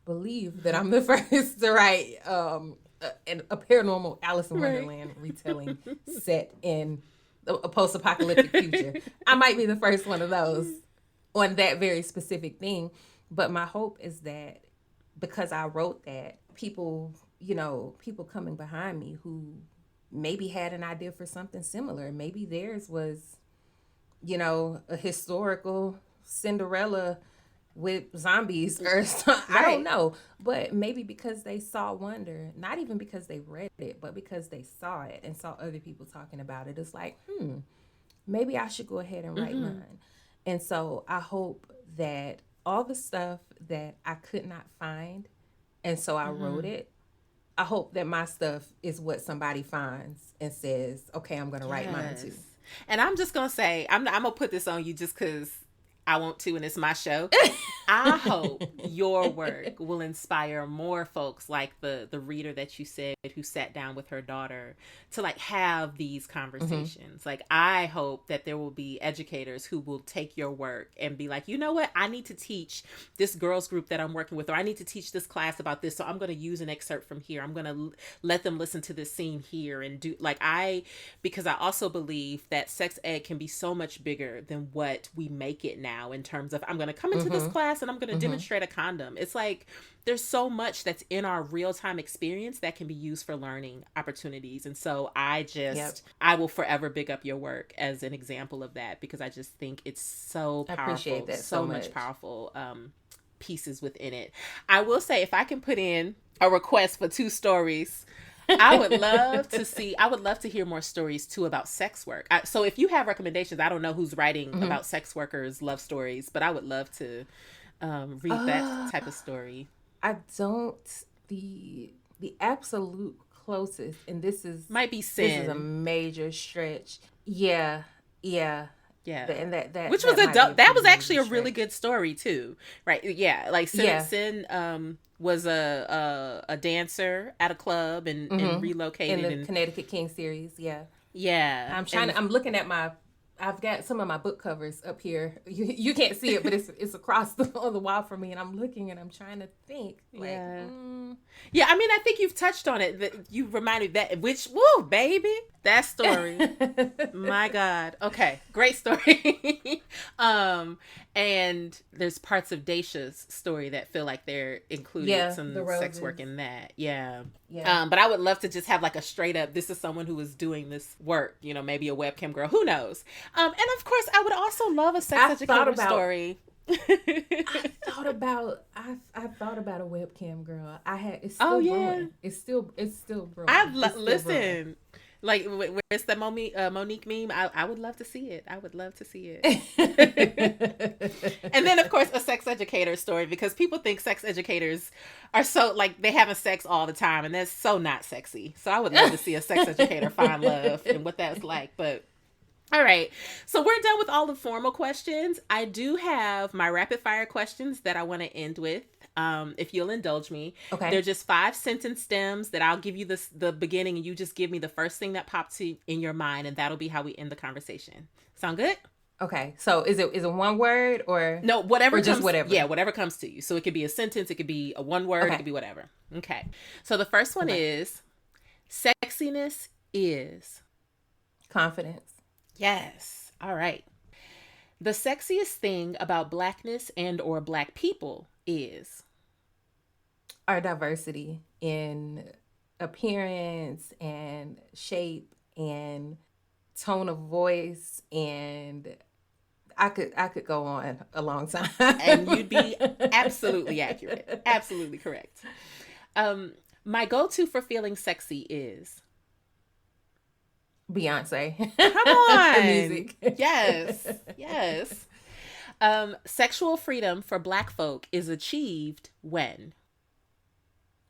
believe that I'm the first to write a paranormal Alice in Right. Wonderland retelling set in a post-apocalyptic future. I might be the first one of those on that very specific thing, but my hope is that because I wrote that, people, you know, people coming behind me who maybe had an idea for something similar. Maybe theirs was, you know, a historical Cinderella with zombies or something. I don't Right. know. But maybe because they saw Wonder, not even because they read it, but because they saw it and saw other people talking about it, it's like, maybe I should go ahead and write Mm-hmm. mine. And so I hope that all the stuff that I could not find, and so I wrote Mm-hmm. it, I hope that my stuff is what somebody finds and says, okay, I'm going to write mine Yes. too. And I'm just gonna say, I'm gonna put this on you just because I want to, and it's my show. I hope your work will inspire more folks like the reader that you said who sat down with her daughter to like have these Mm-hmm. conversations. Like I hope that there will be educators who will take your work and be like, you know what, I need to teach this girls group that I'm working with, or I need to teach this class about this. So I'm going to use an excerpt from here. I'm going to let them listen to this scene here and do like because I also believe that sex ed can be so much bigger than what we make it now in terms of I'm going to come into this Mm-hmm. class and I'm going to Mm-hmm. demonstrate a condom. It's like there's so much that's in our real time experience that can be used for learning opportunities. And so Yep. I will forever big up your work as an example of that because I just think it's so I appreciate powerful, that so so much much. powerful pieces within it. I will say, if I can put in a request for 2 stories, I would love to hear more stories too about sex work. So if you have recommendations, I don't know who's writing Mm-hmm. about sex workers' love stories, but I would love to read that Uh, type of story. I don't. The absolute closest, and Might be this is a Sin. major stretch. Yeah, yeah, Yeah. and that Which was that a might be a that pretty was major actually a really stretch. good story too, right? Yeah, like Yeah. Sin was a dancer at a club and Mm-hmm. In relocated the and Connecticut King series, yeah. yeah and I'm looking at my. I've got some of my book covers up here. You can't see it, but it's across on the wall for me, and I'm looking and I'm trying to think like, yeah. Yeah, I mean, I think you've touched on it. That you reminded that, which, woo, baby, that story. My God. Okay, great story. um, and there's parts of Daisha's story that feel like they're included Yeah, the some sex roses. work in that. Yeah. Yeah. But I would love to just have like a straight up, this is someone who is doing this work, you know, maybe a webcam girl, who knows? And of course, I would also love a sex I thought educator about story. I thought about a webcam girl. I had It's Oh still yeah. brewing. It's still brewing. It's still brewing. Listen. Like, where's the Monique meme? I would love to see it. I would love to see it. And then, of course, a sex educator story, because people think sex educators are so, like, they having sex all the time, and that's so not sexy. So I would love to see a sex educator find love and what that's like. But all right. So we're done with all the formal questions. I do have my rapid fire questions that I want to end with. If you'll indulge me. Okay. They're just 5-sentence stems that I'll give you the beginning, and you just give me the first thing that pops in your mind, and that'll be how we end the conversation. Sound good? Okay. So is it one word or no, whatever, or just whatever? Yeah, whatever comes to you. So it could be a sentence, it could be a one word, It could be whatever. Okay. So the first one is sexiness is confidence. Yes. All right. The sexiest thing about Blackness and or Black people is our diversity in appearance and shape and tone of voice, and I could go on a long time. And you'd be absolutely accurate. Absolutely correct. My go-to for feeling sexy is Beyonce. Come on. Her music. Yes. Yes. Sexual freedom for Black folk is achieved when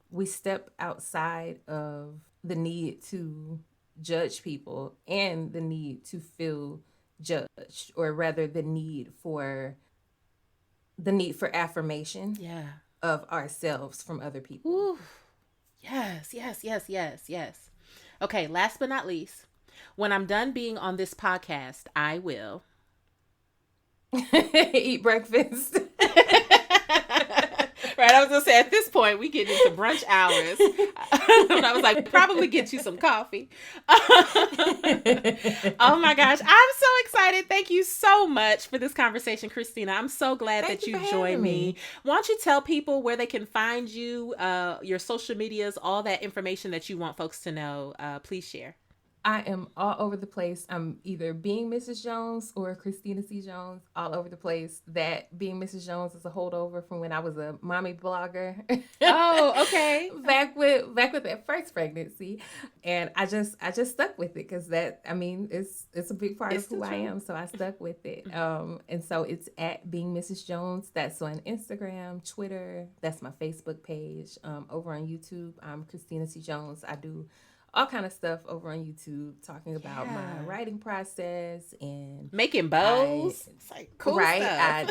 we step outside of the need to judge people and the need to feel judged, or rather the need for affirmation of ourselves from other people. Ooh. Yes, yes, yes, yes, yes. Okay, last but not least, when I'm done being on this podcast, I will eat breakfast. Right, I was gonna say, at this point we get into brunch hours. And I was like, probably get you some coffee. Oh my gosh, I'm so excited. Thank you so much for this conversation, Christina. I'm so glad that you joined me. Why don't you tell people where they can find you, your social medias, all that information that you want folks to know. Please share. I am all over the place. I'm either Being Mrs. Jones or Christina C. Jones, all over the place. That Being Mrs. Jones is a holdover from when I was a mommy blogger. Oh, okay. back with that first pregnancy, and I just stuck with it because it's a big part of who I am. So I stuck with it. And so it's at Being Mrs. Jones. That's on Instagram, Twitter. That's my Facebook page. Over on YouTube, I'm Christina C. Jones. I do all kind of stuff over on YouTube, talking about my writing process and making bows. It's like cool stuff.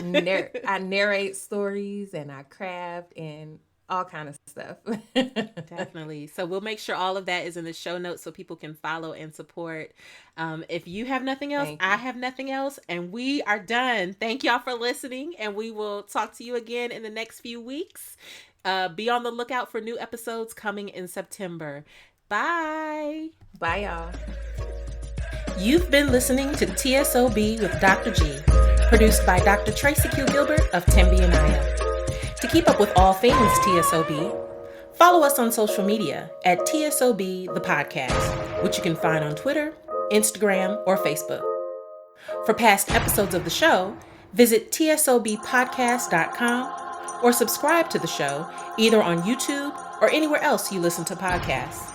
I narrate stories and I craft and all kind of stuff. Definitely. So we'll make sure all of that is in the show notes so people can follow and support. If you have nothing else, I have nothing else, and we are done. Thank y'all for listening, and we will talk to you again in the next few weeks. Be on the lookout for new episodes coming in September. Bye. Bye, y'all. You've been listening to T.S.O.B. with Dr. G, produced by Dr. Tracy Q. Gilbert of Tembe and Aya. To keep up with all things T.S.O.B., follow us on social media at T.S.O.B. the podcast, which you can find on Twitter, Instagram, or Facebook. For past episodes of the show, visit tsobpodcast.com or subscribe to the show either on YouTube or anywhere else you listen to podcasts.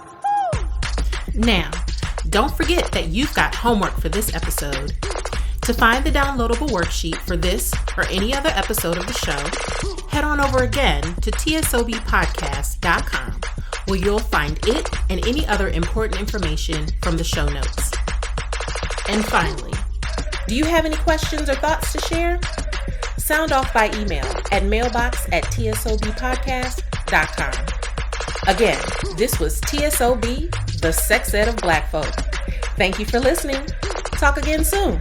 Now, don't forget that you've got homework for this episode. To find the downloadable worksheet for this or any other episode of the show, head on over again to tsobpodcast.com, where you'll find it and any other important information from the show notes. And finally, do you have any questions or thoughts to share? Sound off by email at mailbox@tsobpodcast.com. Again, this was T.S.O.B., the sex ed of Black folk. Thank you for listening. Talk again soon.